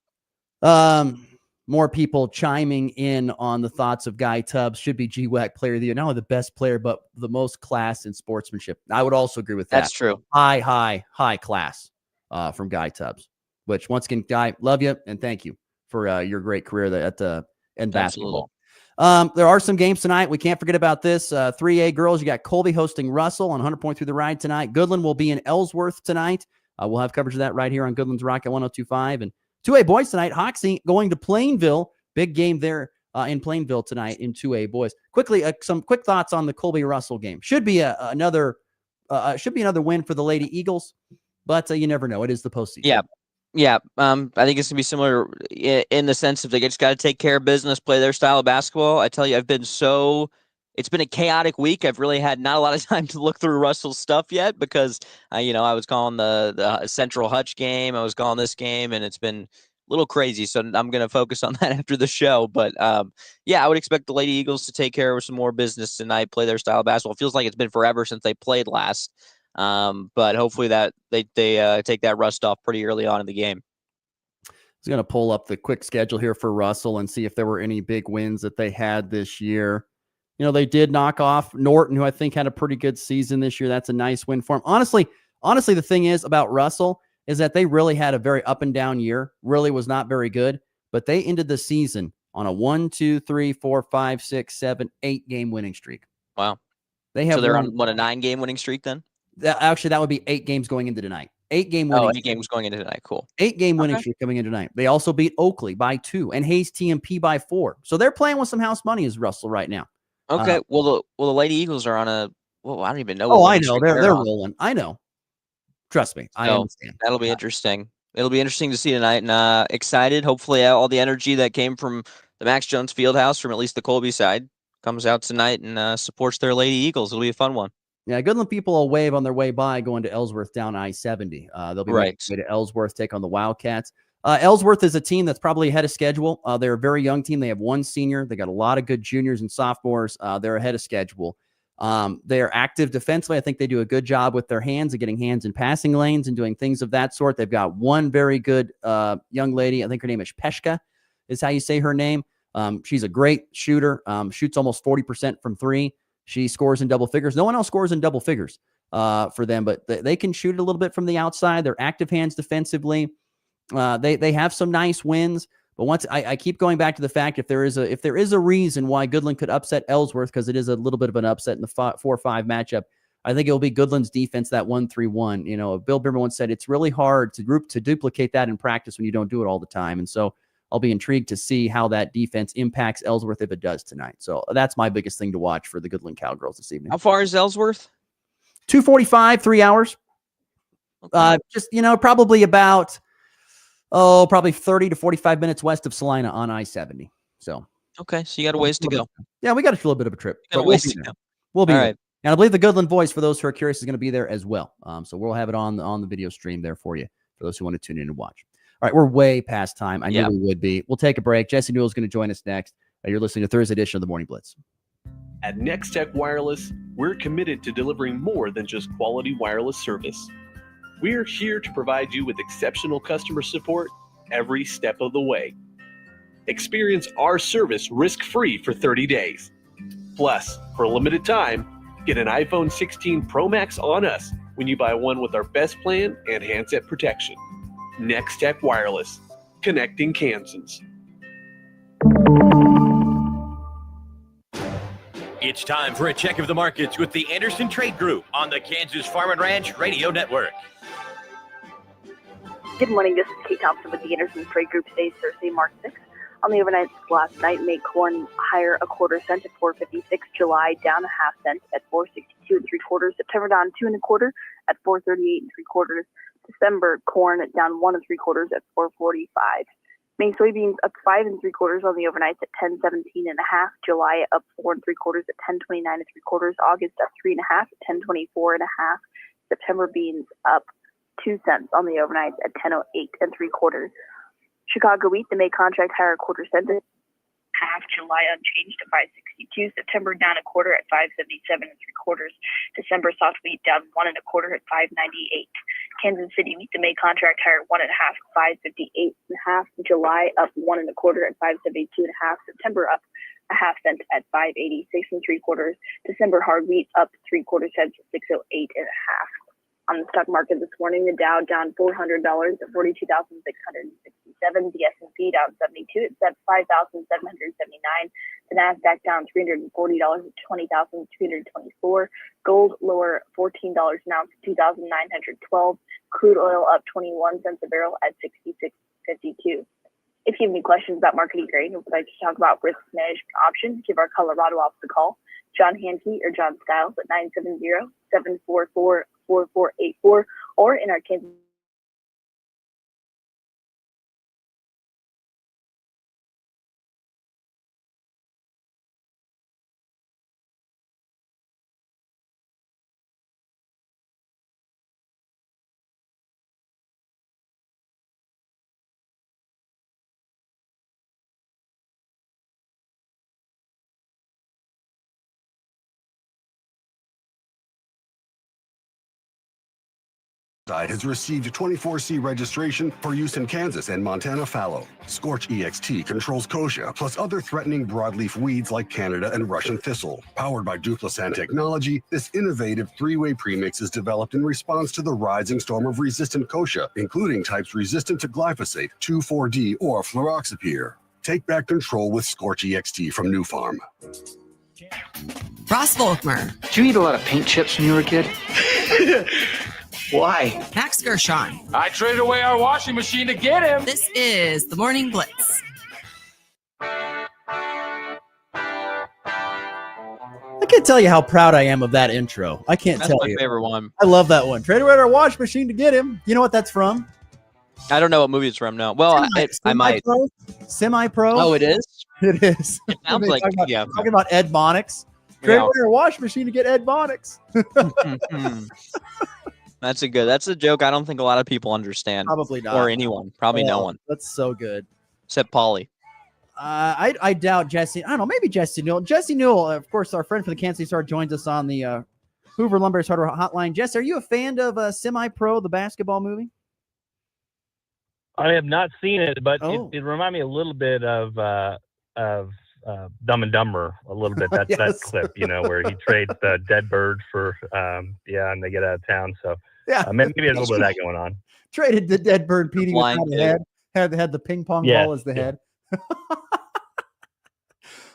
R: More people chiming in on the thoughts of Guy Tubbs. Should be GWAC player of the year. Not only the best player, but the most class and sportsmanship. I would also agree with that.
U: That's true.
R: High class from Guy Tubbs. Which, once again, Guy, love you and thank you for your great career in basketball. There are some games tonight. We can't forget about this. 3A girls, you got Colby hosting Russell on 100 Through the Ride tonight. Goodland will be in Ellsworth tonight. We'll have coverage of that right here on Goodland's Rock at 102.5. And 2A boys tonight, Hoxie going to Plainville. Big game there in Plainville tonight in 2A boys. Quickly, some quick thoughts on the Colby-Russell game. Should be another should be another win for the Lady Eagles, but you never know. It is the postseason.
U: Yeah. Yeah. I think it's going to be similar in the sense of they just got to take care of business, play their style of basketball. I tell you, it's been a chaotic week. I've really had not a lot of time to look through Russell's stuff yet because, I was calling the Central Hutch game. I was calling this game, and it's been a little crazy. So I'm going to focus on that after the show. But, yeah, I would expect the Lady Eagles to take care of some more business tonight, play their style of basketball. It feels like it's been forever since they played last. But hopefully that they take that rust off pretty early on in the game.
R: I was going to pull up the quick schedule here for Russell and see if there were any big wins that they had this year. They did knock off Norton, who I think had a pretty good season this year. That's a nice win for him. Honestly, the thing is about Russell is that they really had a very up and down year. Really was not very good, but they ended the season on a 1, 2, 3, 4, 5, 6, 7, 8 game winning streak.
U: Wow.
R: So
U: they're on a 9-game winning streak then?
R: Actually, that would be 8 games going into tonight. 8-game winning.
U: 8 games going into tonight. Cool.
R: 8-game winning streak coming into tonight. They also beat Oakley by 2 and Hayes TMP by 4. So they're playing with some house money as Russell right now.
U: Okay. The Lady Eagles are on I don't even know.
R: I know. They're rolling. I know. Trust me. I understand.
U: That'll be interesting. It'll be interesting to see tonight, and excited. Hopefully all the energy that came from the Max Jones Fieldhouse, from at least the Colby side, comes out tonight and supports their Lady Eagles. It'll be a fun one.
R: Yeah, Goodland people will wave on their way by going to Ellsworth down I-70. They'll be making their way to Ellsworth, take on the Wildcats. Ellsworth is a team that's probably ahead of schedule. They're a very young team. They have 1 senior. They got a lot of good juniors and sophomores. They're ahead of schedule. They're active defensively. I think they do a good job with their hands and getting hands in passing lanes and doing things of that sort. They've got one very good young lady. I think her name is Peshka, is how you say her name. She's a great shooter. Shoots almost 40% from 3. She scores in double figures. No one else scores in double figures for them, but they can shoot it a little bit from the outside. They're active hands defensively. They have some nice wins, but once I keep going back to the fact, if there is a reason why Goodland could upset Ellsworth, because it is a little bit of an upset in the 4-5 matchup, I think it will be Goodland's defense, that 1-3-1. Bill Bimmer once said it's really hard to duplicate that in practice when you don't do it all the time, and so I'll be intrigued to see how that defense impacts Ellsworth if it does tonight. So that's my biggest thing to watch for the Goodland Cowgirls this evening.
U: How far is Ellsworth?
R: 2:45, 3 hours. Okay. Probably about probably 30 to 45 minutes west of Salina on I-70. So
U: okay, so you got a ways to go.
R: Yeah, we got a little bit of a trip.
U: We'll be there.
R: We'll be there. Right. And I believe the Goodland Voice, for those who are curious, is going to be there as well. So we'll have it on the video stream there for you, for those who want to tune in and watch. All right, we're way past time. I knew we would be. We'll take a break. Jesse Newell is going to join us next. You're listening to Thursday edition of the Morning Blitz.
A: At Nextech Wireless, we're committed to delivering more than just quality wireless service. We're here to provide you with exceptional customer support every step of the way. Experience our service risk-free for 30 days. Plus, for a limited time, get an iPhone 16 Pro Max on us when you buy one with our best plan and handset protection. Nextech Wireless, connecting Kansans.
V: It's time for a check of the markets with the Anderson Trade Group on the Kansas Farm and Ranch Radio Network.
W: Good morning, this is Kate Thompson with the Anderson Trade Group. Today's Thursday, March 6th. On the overnight last night, made corn higher a quarter cent at $4.56. July down a half cent at $4.62 3/4. September down 2 1/4 at $4.38 3/4. December corn down 1 3/4 at $4.45. May soybeans up 5 3/4 on the overnights at $10.17 1/2. July up 4 3/4 at $10.29 3/4. August up 3 1/2 at $10.24 1/2. September beans up 2 cents on the overnights at $10.08 3/4. Chicago wheat, the May contract higher a quarter cent at half. July unchanged at $5.62. September down a quarter at $5.77 3/4. December soft wheat down 1 1/4 at $5.98. Kansas City wheat, the May contract higher 1 1/2 at $5.58 1/2. July up 1 1/4 at $5.72 1/2. September up a half cent at $5.86 3/4. December hard wheat up 3/4 cents at $6.08 1/2. On the stock market this morning, the Dow down $400 at 42,667. The S&P down 72 at 5,779. The Nasdaq down $340 at 20,224. Gold lower $14 an ounce at 2,912. Crude oil up 21 cents a barrel at 66.52. If you have any questions about marketing grade and would like to talk about risk management options, give our Colorado office a call, John Hankey or John Skiles at 970-744-4484 or in our Kansas
B: has received 24C registration for use in Kansas and Montana fallow. Scorch EXT controls kochia plus other threatening broadleaf weeds like Canada and Russian thistle. Powered by Duplisan technology, this innovative three-way premix is developed in response to the rising storm of resistant kochia, including types resistant to glyphosate, 2,4-D, or fluroxapyr. Take back control with Scorch EXT from New Farm.
Q: Ross Volkmer.
D: Did you eat a lot of paint chips when you were a kid? Why?
Q: Max Gershon.
E: I traded away our washing machine to get him.
Q: This is the Morning Blitz.
R: I can't tell you how proud I am of that intro. I can't
U: That's
R: tell
U: my
R: you.
U: favorite one.
R: I love that one. Traded away our wash machine to get him. You know what that's from?
U: I don't know what movie it's from. No. Well, I might.
R: Semi-pro.
U: Oh, it is?
R: It is.
U: It sounds like, yeah.
R: Talking about Ed Bonix. Traded away our wash machine to get Ed Bonix.
U: That's a joke I don't think a lot of people understand.
R: Probably not.
U: Or anyone. Probably no one.
R: That's so good.
U: Except Polly.
R: I doubt Jesse. I don't know. Maybe Jesse Newell. Jesse Newell, of course, our friend from the Kansas City Star, joins us on the Hoover Lumber Hardware Hotline. Jesse, are you a fan of Semi-Pro, the basketball movie?
X: I have not seen it, but it reminded me a little bit of Dumb and Dumber, a little bit. That that clip, where he trades the dead bird for and they get out of town. So maybe there's a little bit of that going on.
R: Traded the dead bird, Petey, without a head. Had the ping pong ball as the head.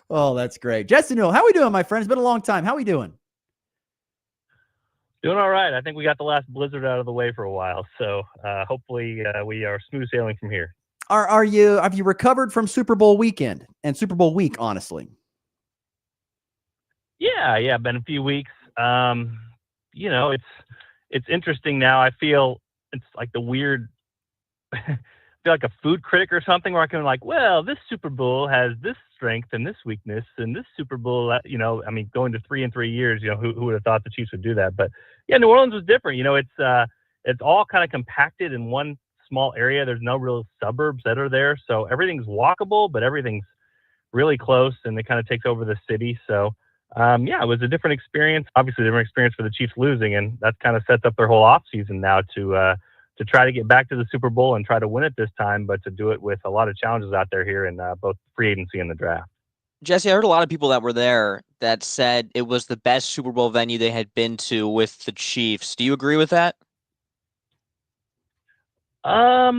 R: Oh, that's great. Jesse Newell, how we doing, my friend? It's been a long time. How we doing?
X: Doing all right. I think we got the last blizzard out of the way for a while, so hopefully we are smooth sailing from here.
R: Have you recovered from Super Bowl weekend and Super Bowl week, honestly?
X: Yeah, been a few weeks. It's interesting now. I feel it's like the weird I feel like a food critic or something where I can well, this Super Bowl has this strength and this weakness, and this Super Bowl, going to 3 in 3 years, who would have thought the Chiefs would do that? But yeah, New Orleans was different. It's all kind of compacted in one small area. There's no real suburbs that are there, so everything's walkable, but everything's really close, and it kind of takes over the city. So it was a different experience. Obviously, a different experience for the Chiefs losing, and that kind of sets up their whole offseason now to try to get back to the Super Bowl and try to win it this time, but to do it with a lot of challenges out there here in both free agency and the draft.
U: Jesse, I heard a lot of people that were there that said it was the best Super Bowl venue they had been to with the Chiefs. Do you agree with that?
X: I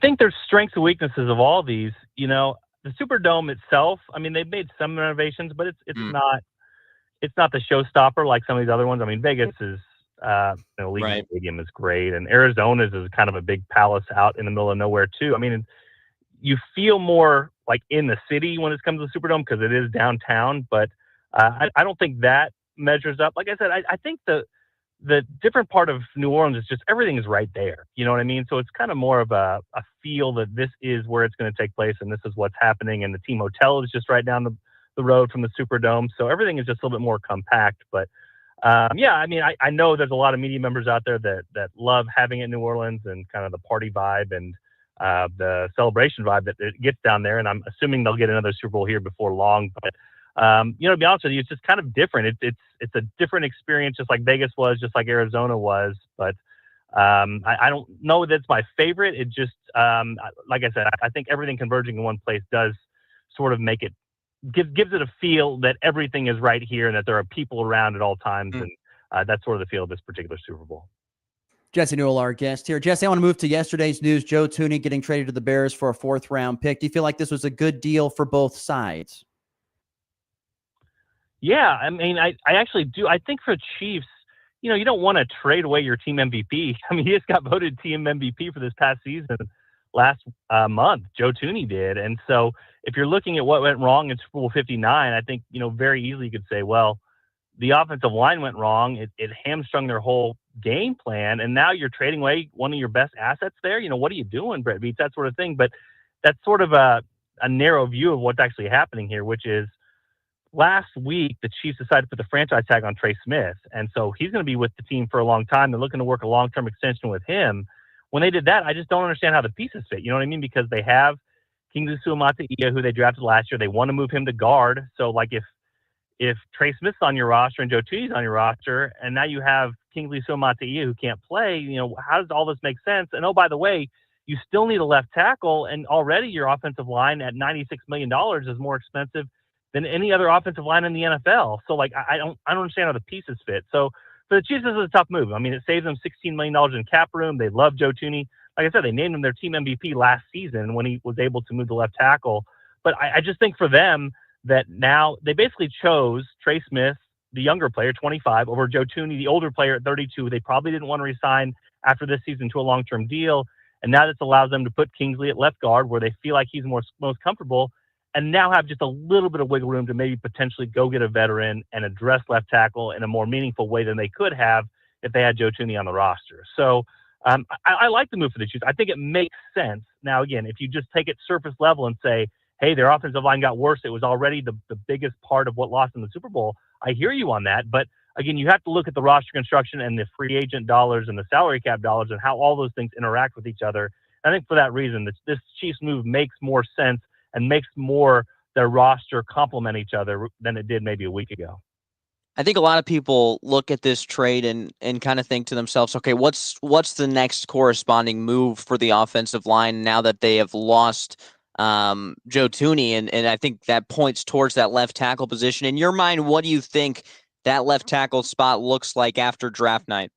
X: think there's strengths and weaknesses of all these. The Superdome itself, they've made some renovations, but it's not the showstopper like some of these other ones. Vegas is Allegiant Stadium is great, and Arizona's is kind of a big palace out in the middle of nowhere too. You feel more like in the city when it comes to the Superdome because it is downtown, but I don't think that measures up. Like I said, I think the different part of New Orleans is just everything is right there. You know what I mean? So it's kind of more of a feel that this is where it's going to take place and this is what's happening. And the team hotel is just right down the road from the Superdome. So everything is just a little bit more compact. But I know there's a lot of media members out there that love having it in New Orleans and kind of the party vibe and the celebration vibe that it gets down there. And I'm assuming they'll get another Super Bowl here before long. But to be honest with you, it's just kind of different. It's a different experience, just like Vegas was, just like Arizona was. But I don't know that it's my favorite. It just, like I said, I think everything converging in one place does sort of make it, gives it a feel that everything is right here and that there are people around at all times. And that's sort of the feel of this particular Super Bowl.
R: Jesse Newell, our guest here. Jesse, I want to move to yesterday's news. Joe Thuney getting traded to the Bears for a 4th-round pick. Do you feel like this was a good deal for both sides?
X: Yeah, I actually do. I think for Chiefs, you don't want to trade away your team MVP. He just got voted team MVP for this past season last month. Joe Thuney did. And so if you're looking at what went wrong in Super Bowl 59, I think, very easily you could say, well, the offensive line went wrong. It hamstrung their whole game plan. And now you're trading away one of your best assets there. What are you doing, Brett Beats, that sort of thing. But that's sort of a narrow view of what's actually happening here, which is last week, the Chiefs decided to put the franchise tag on Trey Smith. And so he's going to be with the team for a long time. They're looking to work a long-term extension with him. When they did that, I just don't understand how the pieces fit. You know what I mean? Because they have Kingsley Suamataia, who they drafted last year. They want to move him to guard. So, like, if Trey Smith's on your roster and Joe Tooney's on your roster, and now you have Kingsley Suamataia who can't play, how does all this make sense? And, oh, by the way, you still need a left tackle, and already your offensive line at $96 million is more expensive than any other offensive line in the NFL. So, like, I don't understand how the pieces fit. So, for the Chiefs, this is a tough move. I mean, it saves them $16 million in cap room. They love Joe Tooney. Like I said, they named him their team MVP last season when he was able to move to left tackle. But I just think for them that now they basically chose Trey Smith, the younger player, 25, over Joe Tooney, the older player at 32. They probably didn't want to resign after this season to a long-term deal. And now this allows them to put Kingsley at left guard where they feel like he's most comfortable, and now have just a little bit of wiggle room to maybe potentially go get a veteran and address left tackle in a more meaningful way than they could have if they had Joe Tooney on the roster. So I like the move for the Chiefs. I think it makes sense. Now, again, if you just take it surface level and say, hey, their offensive line got worse, it was already the biggest part of what lost in the Super Bowl, I hear you on that. But, again, you have to look at the roster construction and the free agent dollars and the salary cap dollars and how all those things interact with each other. I think for that reason, this Chiefs move makes more sense and makes more their roster complement each other than it did maybe a week ago.
U: I think a lot of people look at this trade and kind of think to themselves, okay, what's the next corresponding move for the offensive line now that they have lost Joe Tooney? And I think that points towards that left tackle position. In your mind, what do you think that left tackle spot looks like after draft night?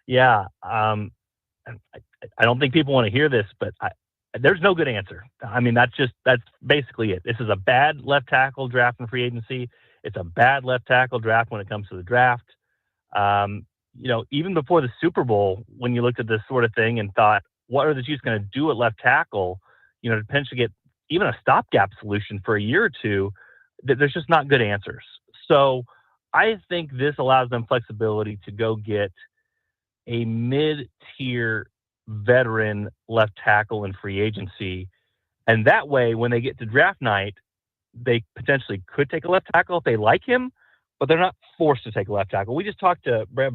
X: Yeah. I don't think people want to hear this, but there's no good answer. I mean, that's basically it. This is a bad left tackle draft in free agency. It's a bad left tackle draft when it comes to the draft. Even before the Super Bowl, when you looked at this sort of thing and thought, what are the Chiefs going to do at left tackle, to potentially get even a stopgap solution for a year or two, there's just not good answers. So I think this allows them flexibility to go get a mid-tier veteran left tackle in free agency. And that way, when they get to draft night, they potentially could take a left tackle if they like him, but they're not forced to take a left tackle. We just talked to Brett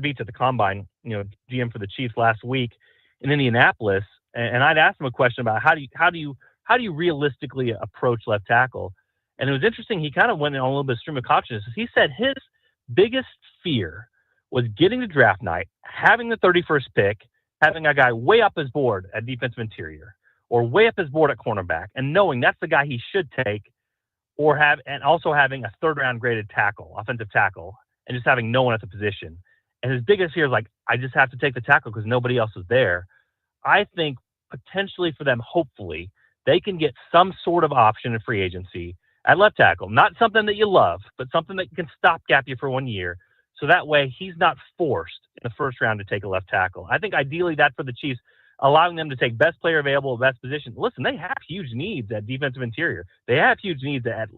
X: Beats at the Combine, GM for the Chiefs last week in Indianapolis. And I'd asked him a question about how do you realistically approach left tackle? And it was interesting. He kind of went on a little bit of stream of consciousness. He said his biggest fear was getting to draft night, having the 31st pick, having a guy way up his board at defensive interior or way up his board at cornerback, and knowing that's the guy he should take, and also having a third-round graded tackle, offensive tackle, and just having no one at the position. And his biggest fear is like, I just have to take the tackle because nobody else is there. I think potentially for them, hopefully, they can get some sort of option in free agency at left tackle. Not something that you love, but something that can stopgap you for 1 year. So that way he's not forced in the first round to take a left tackle. I think ideally that's for the Chiefs, allowing them to take best player available, best position. Listen, they have huge needs at defensive interior. They have huge needs at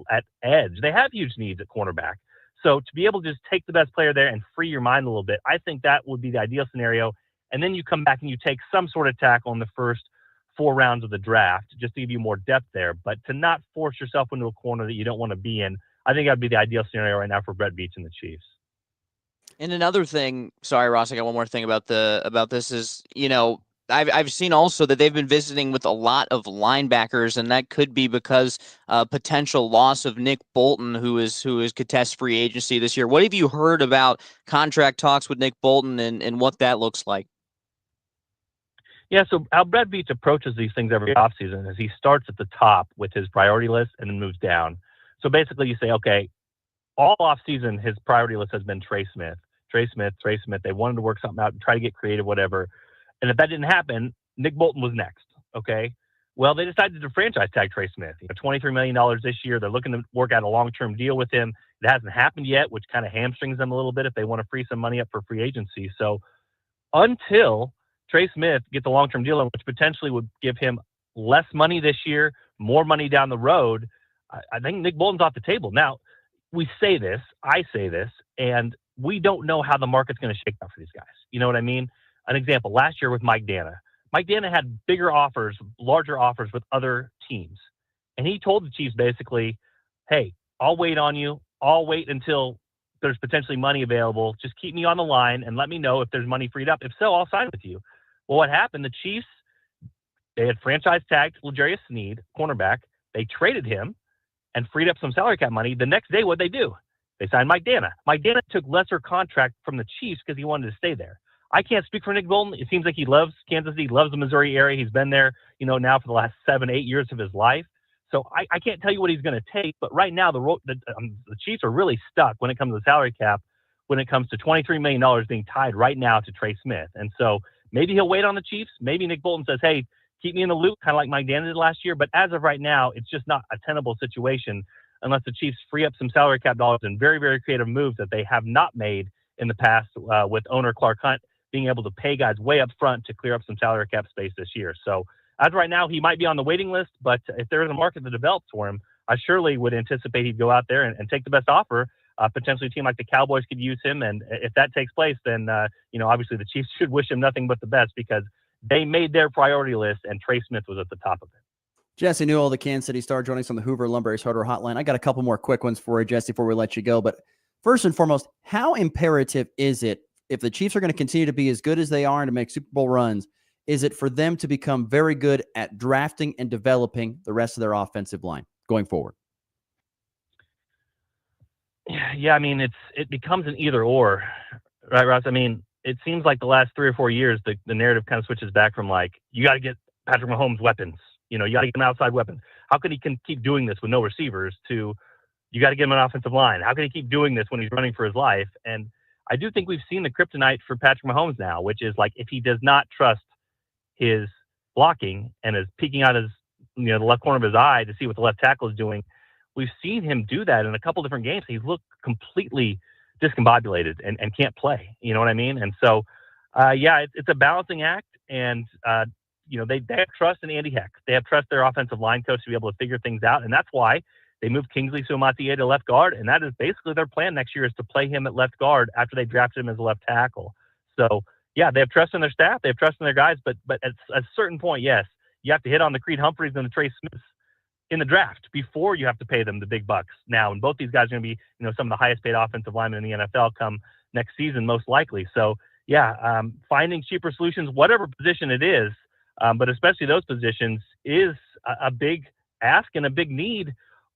X: edge. They have huge needs at cornerback. So to be able to just take the best player there and free your mind a little bit, I think that would be the ideal scenario. And then you come back and you take some sort of tackle in the first 4 rounds of the draft just to give you more depth there. But to not force yourself into a corner that you don't want to be in, I think that'd be the ideal scenario right now for Brett Beats and the Chiefs.
U: And another thing, sorry, Ross, I got one more thing about this is, I've seen also that they've been visiting with a lot of linebackers, and that could be because potential loss of Nick Bolton, who could test free agency this year. What have you heard about contract talks with Nick Bolton and what that looks like?
X: Yeah, so how Brett Beats approaches these things every offseason is he starts at the top with his priority list and then moves down. So basically you say, okay, all offseason his priority list has been Trey Smith. They wanted to work something out and try to get creative, whatever. And if that didn't happen, Nick Bolton was next, okay? Well, they decided to franchise tag Trey Smith. $23 million this year. They're looking to work out a long-term deal with him. It hasn't happened yet, which kind of hamstrings them a little bit if they want to free some money up for free agency. So until Trey Smith gets a long-term deal, which potentially would give him less money this year, more money down the road, I think Nick Bolton's off the table. Now, I say this, and we don't know how the market's going to shake out for these guys. You know what I mean? An example, last year with Mike Dana. Mike Dana had bigger offers, larger offers with other teams. And he told the Chiefs basically, hey, I'll wait on you. I'll wait until there's potentially money available. Just keep me on the line and let me know if there's money freed up. If so, I'll sign with you. Well, what happened? The Chiefs, they had franchise tagged L'Jarius Sneed, cornerback. They traded him and freed up some salary cap money. The next day, what'd they do? They signed Mike Dana. Mike Dana took lesser contract from the Chiefs because he wanted to stay there. I can't speak for Nick Bolton. It seems like he loves Kansas City, loves the Missouri area. He's been there, now for the last 7-8 years of his life. So I can't tell you what he's going to take, but right now the Chiefs are really stuck when it comes to the salary cap, when it comes to $23 million being tied right now to Trey Smith. And so maybe he'll wait on the Chiefs. Maybe Nick Bolton says, hey, keep me in the loop, kind of like Mike Dana did last year. But as of right now, it's just not a tenable situation unless the Chiefs free up some salary cap dollars and very, very creative moves that they have not made in the past with owner Clark Hunt being able to pay guys way up front to clear up some salary cap space this year. So as of right now, he might be on the waiting list, but if there is a market that develops for him, I surely would anticipate he'd go out there and take the best offer. Potentially a team like the Cowboys could use him. And if that takes place, then, obviously the Chiefs should wish him nothing but the best because they made their priority list and Trey Smith was at the top of it.
R: Jesse Newell, the Kansas City Star, joining us on the Hoover Lumber Ace Hardware Hotline. I got a couple more quick ones for you, Jesse, before we let you go. But first and foremost, how imperative is it if the Chiefs are going to continue to be as good as they are and to make Super Bowl runs, is it for them to become very good at drafting and developing the rest of their offensive line going forward?
X: Yeah, I mean, it becomes an either or, right, Ross? I mean, it seems like the last 3 or 4 years, the narrative kind of switches back from like, you got to get Patrick Mahomes weapons. You got to get him outside weapons. How can he keep doing this with no receivers to you got to get him an offensive line? How can he keep doing this when he's running for his life? And I do think we've seen the kryptonite for Patrick Mahomes now, which is like if he does not trust his blocking and is peeking out his, the left corner of his eye to see what the left tackle is doing. We've seen him do that in a couple different games. He's looked completely discombobulated and can't play. You know what I mean? And so, it's a balancing act. And, they have trust in Andy Heck. They have trust their offensive line coach to be able to figure things out. And that's why they moved Kingsley Suamataia to left guard. And that is basically their plan next year is to play him at left guard after they drafted him as a left tackle. So, yeah, they have trust in their staff. They have trust in their guys. But at a certain point, yes, you have to hit on the Creed Humphreys and the Trey Smiths in the draft before you have to pay them the big bucks now. And both these guys are going to be, some of the highest paid offensive linemen in the NFL come next season, most likely. So, finding cheaper solutions, whatever position it is, but especially those positions is a big ask and a big need,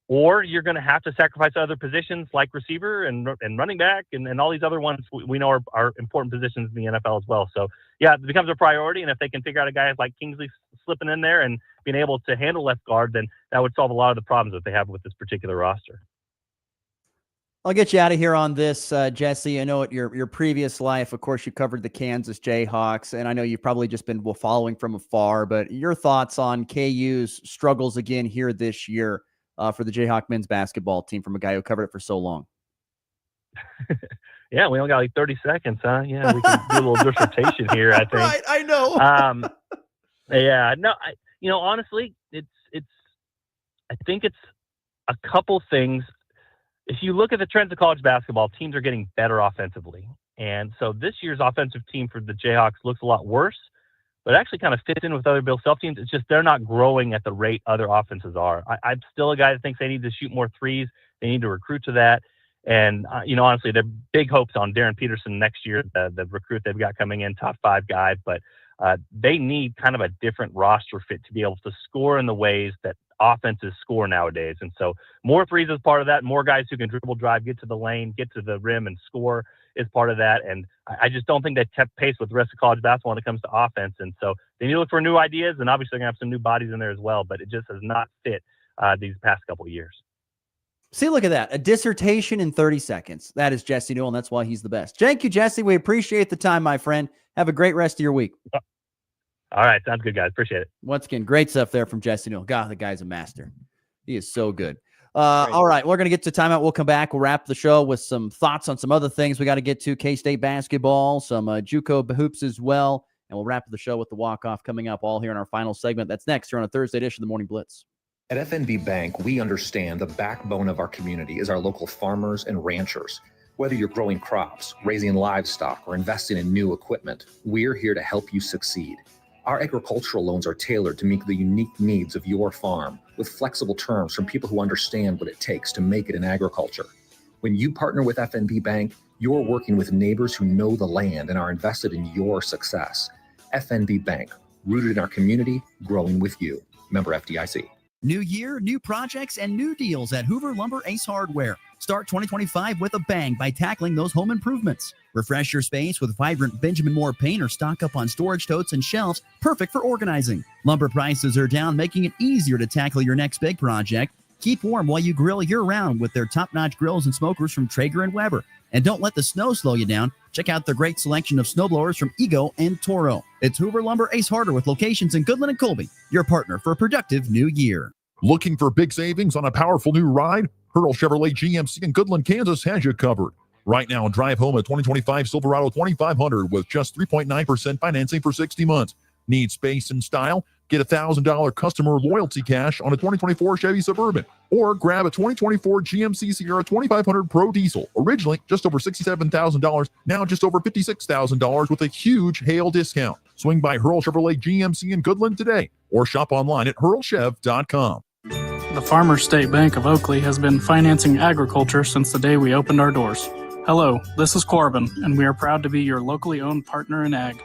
X: or you're going to have to sacrifice other positions like receiver and running back and all these other ones we know are important positions in the NFL as well. So, it becomes a priority. And if they can figure out a guy like Kingsley slipping in there and being able to handle left guard, then that would solve a lot of the problems that they have with this particular roster.
R: I'll get you out of here on this, Jesse. I know at your previous life, of course, you covered the Kansas Jayhawks, and I know you've probably just been following from afar, but your thoughts on KU's struggles again here this year for the Jayhawk men's basketball team from a guy who covered it for so long.
X: Yeah, we only got like 30 seconds, huh? Yeah, we can do a little dissertation here, I think.
R: Right, I know.
X: Honestly, I think it's a couple things. If you look at the trends of college basketball, teams are getting better offensively. And so this year's offensive team for the Jayhawks looks a lot worse, but it actually kind of fits in with other Bill Self teams. It's just they're not growing at the rate other offenses are. I'm still a guy that thinks they need to shoot more threes. They need to recruit to that. And, honestly, they're big hopes on Darren Peterson next year, the recruit they've got coming in, top 5 guy. But they need kind of a different roster fit to be able to score in the ways that offenses score nowadays. And so more threes is part of that. More guys who can dribble, drive, get to the lane, get to the rim and score is part of that. And I just don't think they kept pace with the rest of college basketball when it comes to offense. And so they need to look for new ideas, and obviously they're going to have some new bodies in there as well, but it just has not fit these past couple of years.
R: See, look at that. A dissertation in 30 seconds. That is Jesse Newell, and that's why he's the best. Thank you, Jesse. We appreciate the time, my friend. Have a great rest of your week.
X: All right. Sounds good, guys. Appreciate it.
R: Once again, great stuff there from Jesse Newell. God, the guy's a master. He is so good. All right. We're going to get to timeout. We'll come back. We'll wrap the show with some thoughts on some other things we got to get to. K-State basketball, some JUCO hoops as well. And we'll wrap the show with the walk-off coming up all here in our final segment. That's next here on a Thursday edition of the Morning Blitz.
F: At FNB Bank, we understand the backbone of our community is our local farmers and ranchers. Whether you're growing crops, raising livestock, or investing in new equipment, we're here to help you succeed. Our agricultural loans are tailored to meet the unique needs of your farm, with flexible terms from people who understand what it takes to make it in agriculture. When you partner with FNB Bank, you're working with neighbors who know the land and are invested in your success. FNB Bank, rooted in our community, growing with you. Member FDIC.
I: New year, new projects, and new deals at Hoover Lumber Ace Hardware. Start 2025 with a bang by tackling those home improvements. Refresh your space with vibrant Benjamin Moore paint or stock up on storage totes and shelves, perfect for organizing. Lumber prices are down, making it easier to tackle your next big project. Keep warm while you grill year-round with their top-notch grills and smokers from Traeger and Weber. And don't let the snow slow you down. Check out the great selection of snowblowers from Ego and Toro. It's Hoover Lumber Ace Hardware with locations in Goodland and Colby, your partner for a productive new year.
C: Looking for big savings on a powerful new ride? Hurl Chevrolet GMC in Goodland, Kansas has you covered. Right now, drive home a 2025 Silverado 2500 with just 3.9% financing for 60 months. Need space and style? Get $1,000 customer loyalty cash on a 2024 Chevy Suburban. Or grab a 2024 GMC Sierra 2500 Pro Diesel. Originally just over $67,000, now just over $56,000 with a huge hail discount. Swing by Hurl Chevrolet GMC in Goodland today or shop online at hurlchev.com.
G: The Farmers State Bank of Oakley has been financing agriculture since the day we opened our doors. Hello, this is Corbin, and we are proud to be your locally owned partner in ag.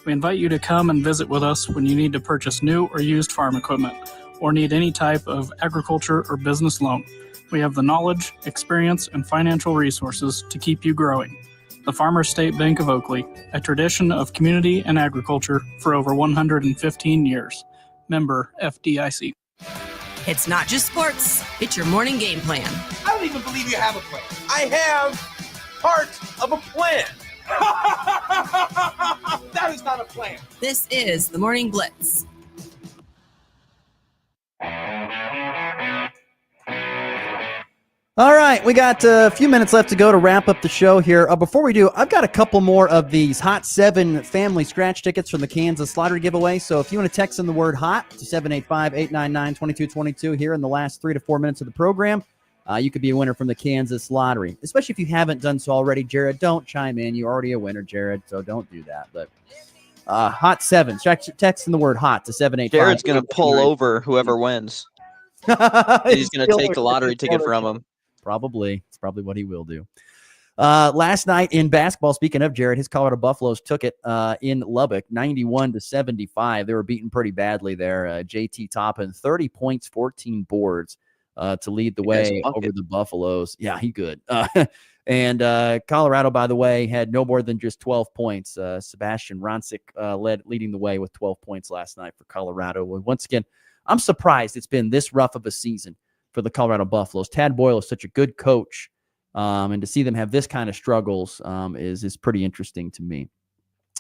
G: We invite you to come and visit with us when you need to purchase new or used farm equipment, or need any type of agriculture or business loan. We have the knowledge, experience, and financial resources to keep you growing. The Farmers State Bank of Oakley, a tradition of community and agriculture for over 115 years. Member FDIC.
Q: It's not just sports, it's your morning game plan.
T: I don't even believe you have a plan. I have part of a plan. That is not a plan.
Q: This is the Morning Blitz.
R: All right, we got a few minutes left to go to wrap up the show here. Before we do, I've got a couple more of these Hot 7 family scratch tickets from the Kansas Lottery giveaway. So if you want to text in the word HOT to 785-899-2222 here in the last 3 to 4 minutes of the program, you could be a winner from the Kansas Lottery. Especially if you haven't done so already, Jared, don't chime in. You're already a winner, Jared, so don't do that. But Hot 7, text in the word HOT to 785.
U: Jared's going to pull over whoever wins. He's going to take the lottery ticket from him.
R: Probably. It's probably what he will do. Last night in basketball, speaking of Jared, his Colorado Buffaloes took it in Lubbock, 91-75. They were beaten pretty badly there. JT Toppin, 30 points, 14 boards to lead the way over the Buffaloes. Yeah, he good. And Colorado, by the way, had no more than just 12 points. Sebastian Rancic leading the way with 12 points last night for Colorado. Once again, I'm surprised it's been this rough of a season for the Colorado Buffaloes. Tad Boyle is such a good coach, and to see them have this kind of struggles is pretty interesting to me.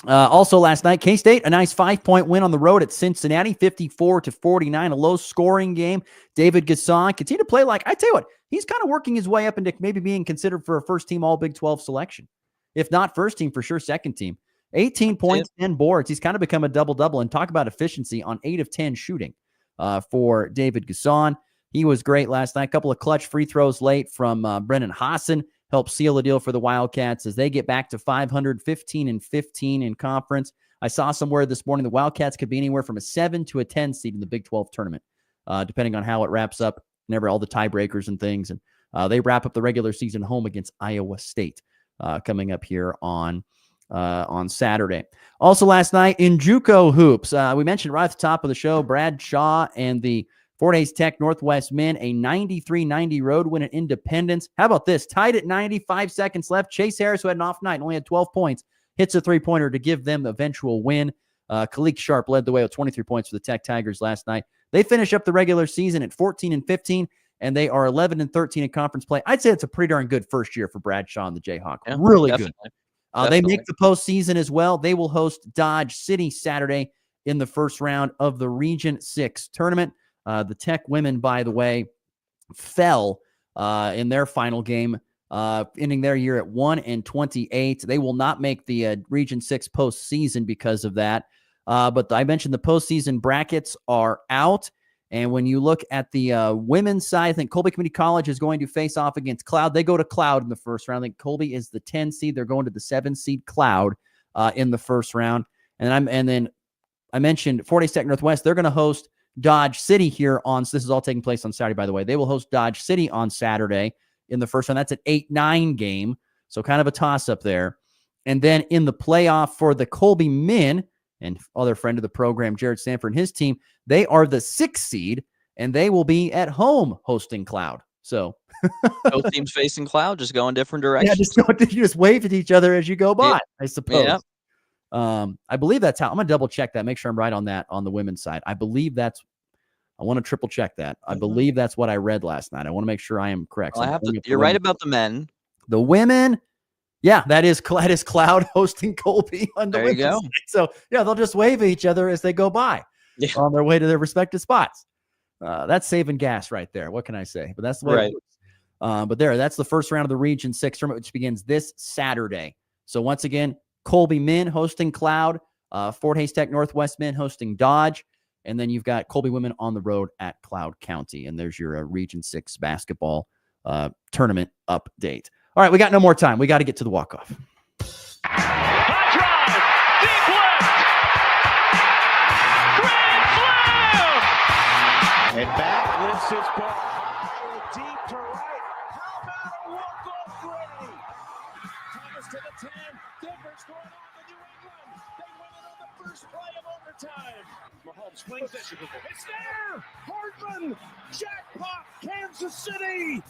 R: Also last night, K-State, a nice 5-point win on the road at Cincinnati, 54-49, a low-scoring game. David Gasson continued to play like, I tell you what, he's kind of working his way up into maybe being considered for a first-team All-Big 12 selection. If not first team, for sure second team. 18 points, 10 boards. He's kind of become a double-double, and talk about efficiency on 8 of 10 shooting for David Gasson. He was great last night. A couple of clutch free throws late from Brennan Hassan helped seal the deal for the Wildcats as they get back to 515-15 in conference. I saw somewhere this morning the Wildcats could be anywhere from a 7 to a 10 seed in the Big 12 tournament, depending on how it wraps up, never all the tiebreakers and things. And they wrap up the regular season home against Iowa State coming up here on Saturday. Also last night in JUCO hoops, we mentioned right at the top of the show, Brad Shaw and the Fort Hays Tech Northwest men, a 93-90 road win at Independence. How about this? Tied at 95 seconds left. Chase Harris, who had an off night and only had 12 points, hits a three-pointer to give them the eventual win. Kalik Sharp led the way with 23 points for the Tech Tigers last night. They finish up the regular season at 14-15, and they are 11-13 in conference play. I'd say it's a pretty darn good first year for Brad Shaw and the Jayhawk. Yeah, really definitely. Good. They make the postseason as well. They will host Dodge City Saturday in the first round of the Region 6 tournament. The Tech women, by the way, fell in their final game ending their year at 1-28. They will not make the Region 6 postseason because of that. But I mentioned the postseason brackets are out. And when you look at the women's side, I think Colby Community College is going to face off against Cloud. They go to Cloud in the first round. I think Colby is the 10 seed. They're going to the 7 seed Cloud in the first round. And then I mentioned Fort Hays Tech Northwest. They're going to host Dodge City here on. So this is all taking place on Saturday, by the way. They will host Dodge City on Saturday in the first round. That's an 8-9 game. So kind of a toss-up there. And then in the playoff for the Colby men, and other friend of the program, Jared Sanford and his team, they are the 6th seed, and they will be at home hosting Cloud. So
U: both teams facing Cloud, just going different directions.
R: Yeah, you just wave at each other as you go by, I suppose.
U: Yeah.
R: I believe that's how. I'm going to double check that, make sure I'm right on that on the women's side. I believe I want to triple check that. I believe that's what I read last night. I want to make sure I am correct.
U: Well, you're right about the men.
R: The women, yeah, that is Cloud hosting Colby on the women's side. So, yeah, they'll just wave at each other as they go by on their way to their respective spots. That's saving gas right there. What can I say? But that's the way it works. But that's the first round of the Region 6 tournament, which begins this Saturday. So, once again, Colby men hosting Cloud, Fort Hays Tech Northwest men hosting Dodge, and then you've got Colby women on the road at Cloud County. And there's your Region 6 basketball tournament update. All right, we got no more time. We got to get to the walk-off.
P: High drive, deep left, grand slam! And back lifts his ball deep to right. How about a walk-off three? Thomas to the 10. Difference going on to New England. They win it on the first play of overtime. Mahomes swings it. It's there. Hardman. Jackpot. Kansas City.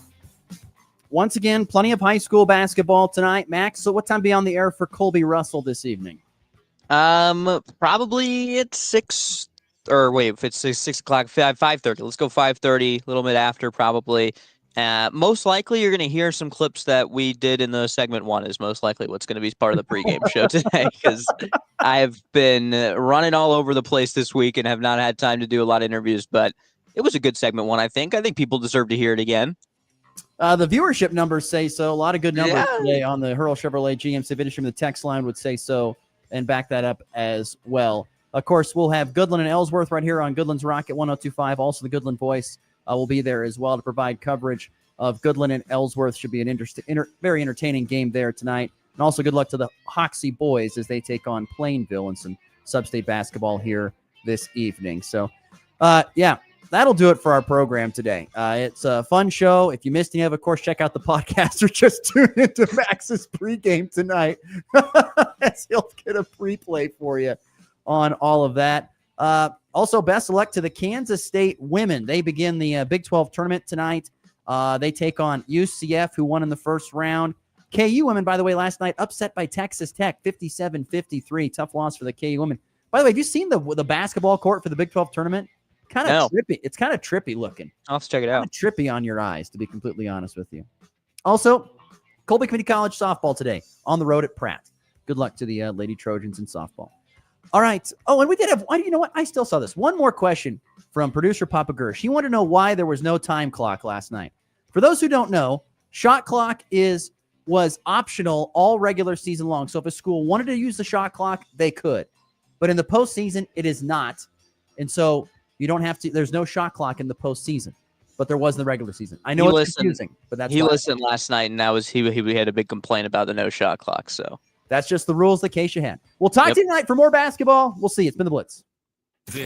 R: Once again, plenty of high school basketball tonight. Max, so what time be on the air for Colby Russell this evening?
U: Probably at 6, or wait, if it's 6 o'clock, 5:30. Let's go 5:30, a little bit after probably. Most likely you're going to hear some clips that we did in the segment 1 is most likely what's going to be part of the pregame show today, because I've been running all over the place this week and have not had time to do a lot of interviews, but it was a good segment 1, I think. I think people deserve to hear it again.
R: The viewership numbers say so. A lot of good numbers today on the Hurl Chevrolet GMC video stream. The text line would say so and back that up as well. Of course, we'll have Goodland and Ellsworth right here on Goodland's Rocket 102.5. Also, the Goodland Voice will be there as well to provide coverage of Goodland and Ellsworth. Should be an very entertaining game there tonight. And also, good luck to the Hoxie boys as they take on Plainville in some sub-state basketball here this evening. So, that'll do it for our program today. It's a fun show. If you missed any of it, of course, check out the podcast or just tune into Max's pregame tonight as he'll get a pre-play for you on all of that. Also, best of luck to the Kansas State women. They begin the Big 12 tournament tonight. They take on UCF, who won in the first round. KU women, by the way, last night upset by Texas Tech, 57-53. Tough loss for the KU women. By the way, have you seen the basketball court for the Big 12 tournament? Kind of trippy. It's kind of trippy looking.
U: I'll have to check it out.
R: Trippy on your eyes, to be completely honest with you. Also, Colby Community College softball today on the road at Pratt. Good luck to the Lady Trojans in softball. All right. Oh, and we did have, you know what? I still saw this. One more question from producer Papa Gersh. He wanted to know why there was no time clock last night. For those who don't know, shot clock was optional all regular season long. So if a school wanted to use the shot clock, they could. But in the postseason, it is not. And so you don't have to, there's no shot clock in the postseason, but there was in the regular season. I know it's confusing, but that's
U: he listened last night, and he had a big complaint about the no shot clock. So
R: that's just the rules, the case you had. We'll talk to you tonight for more basketball. We'll see. It's been the Blitz.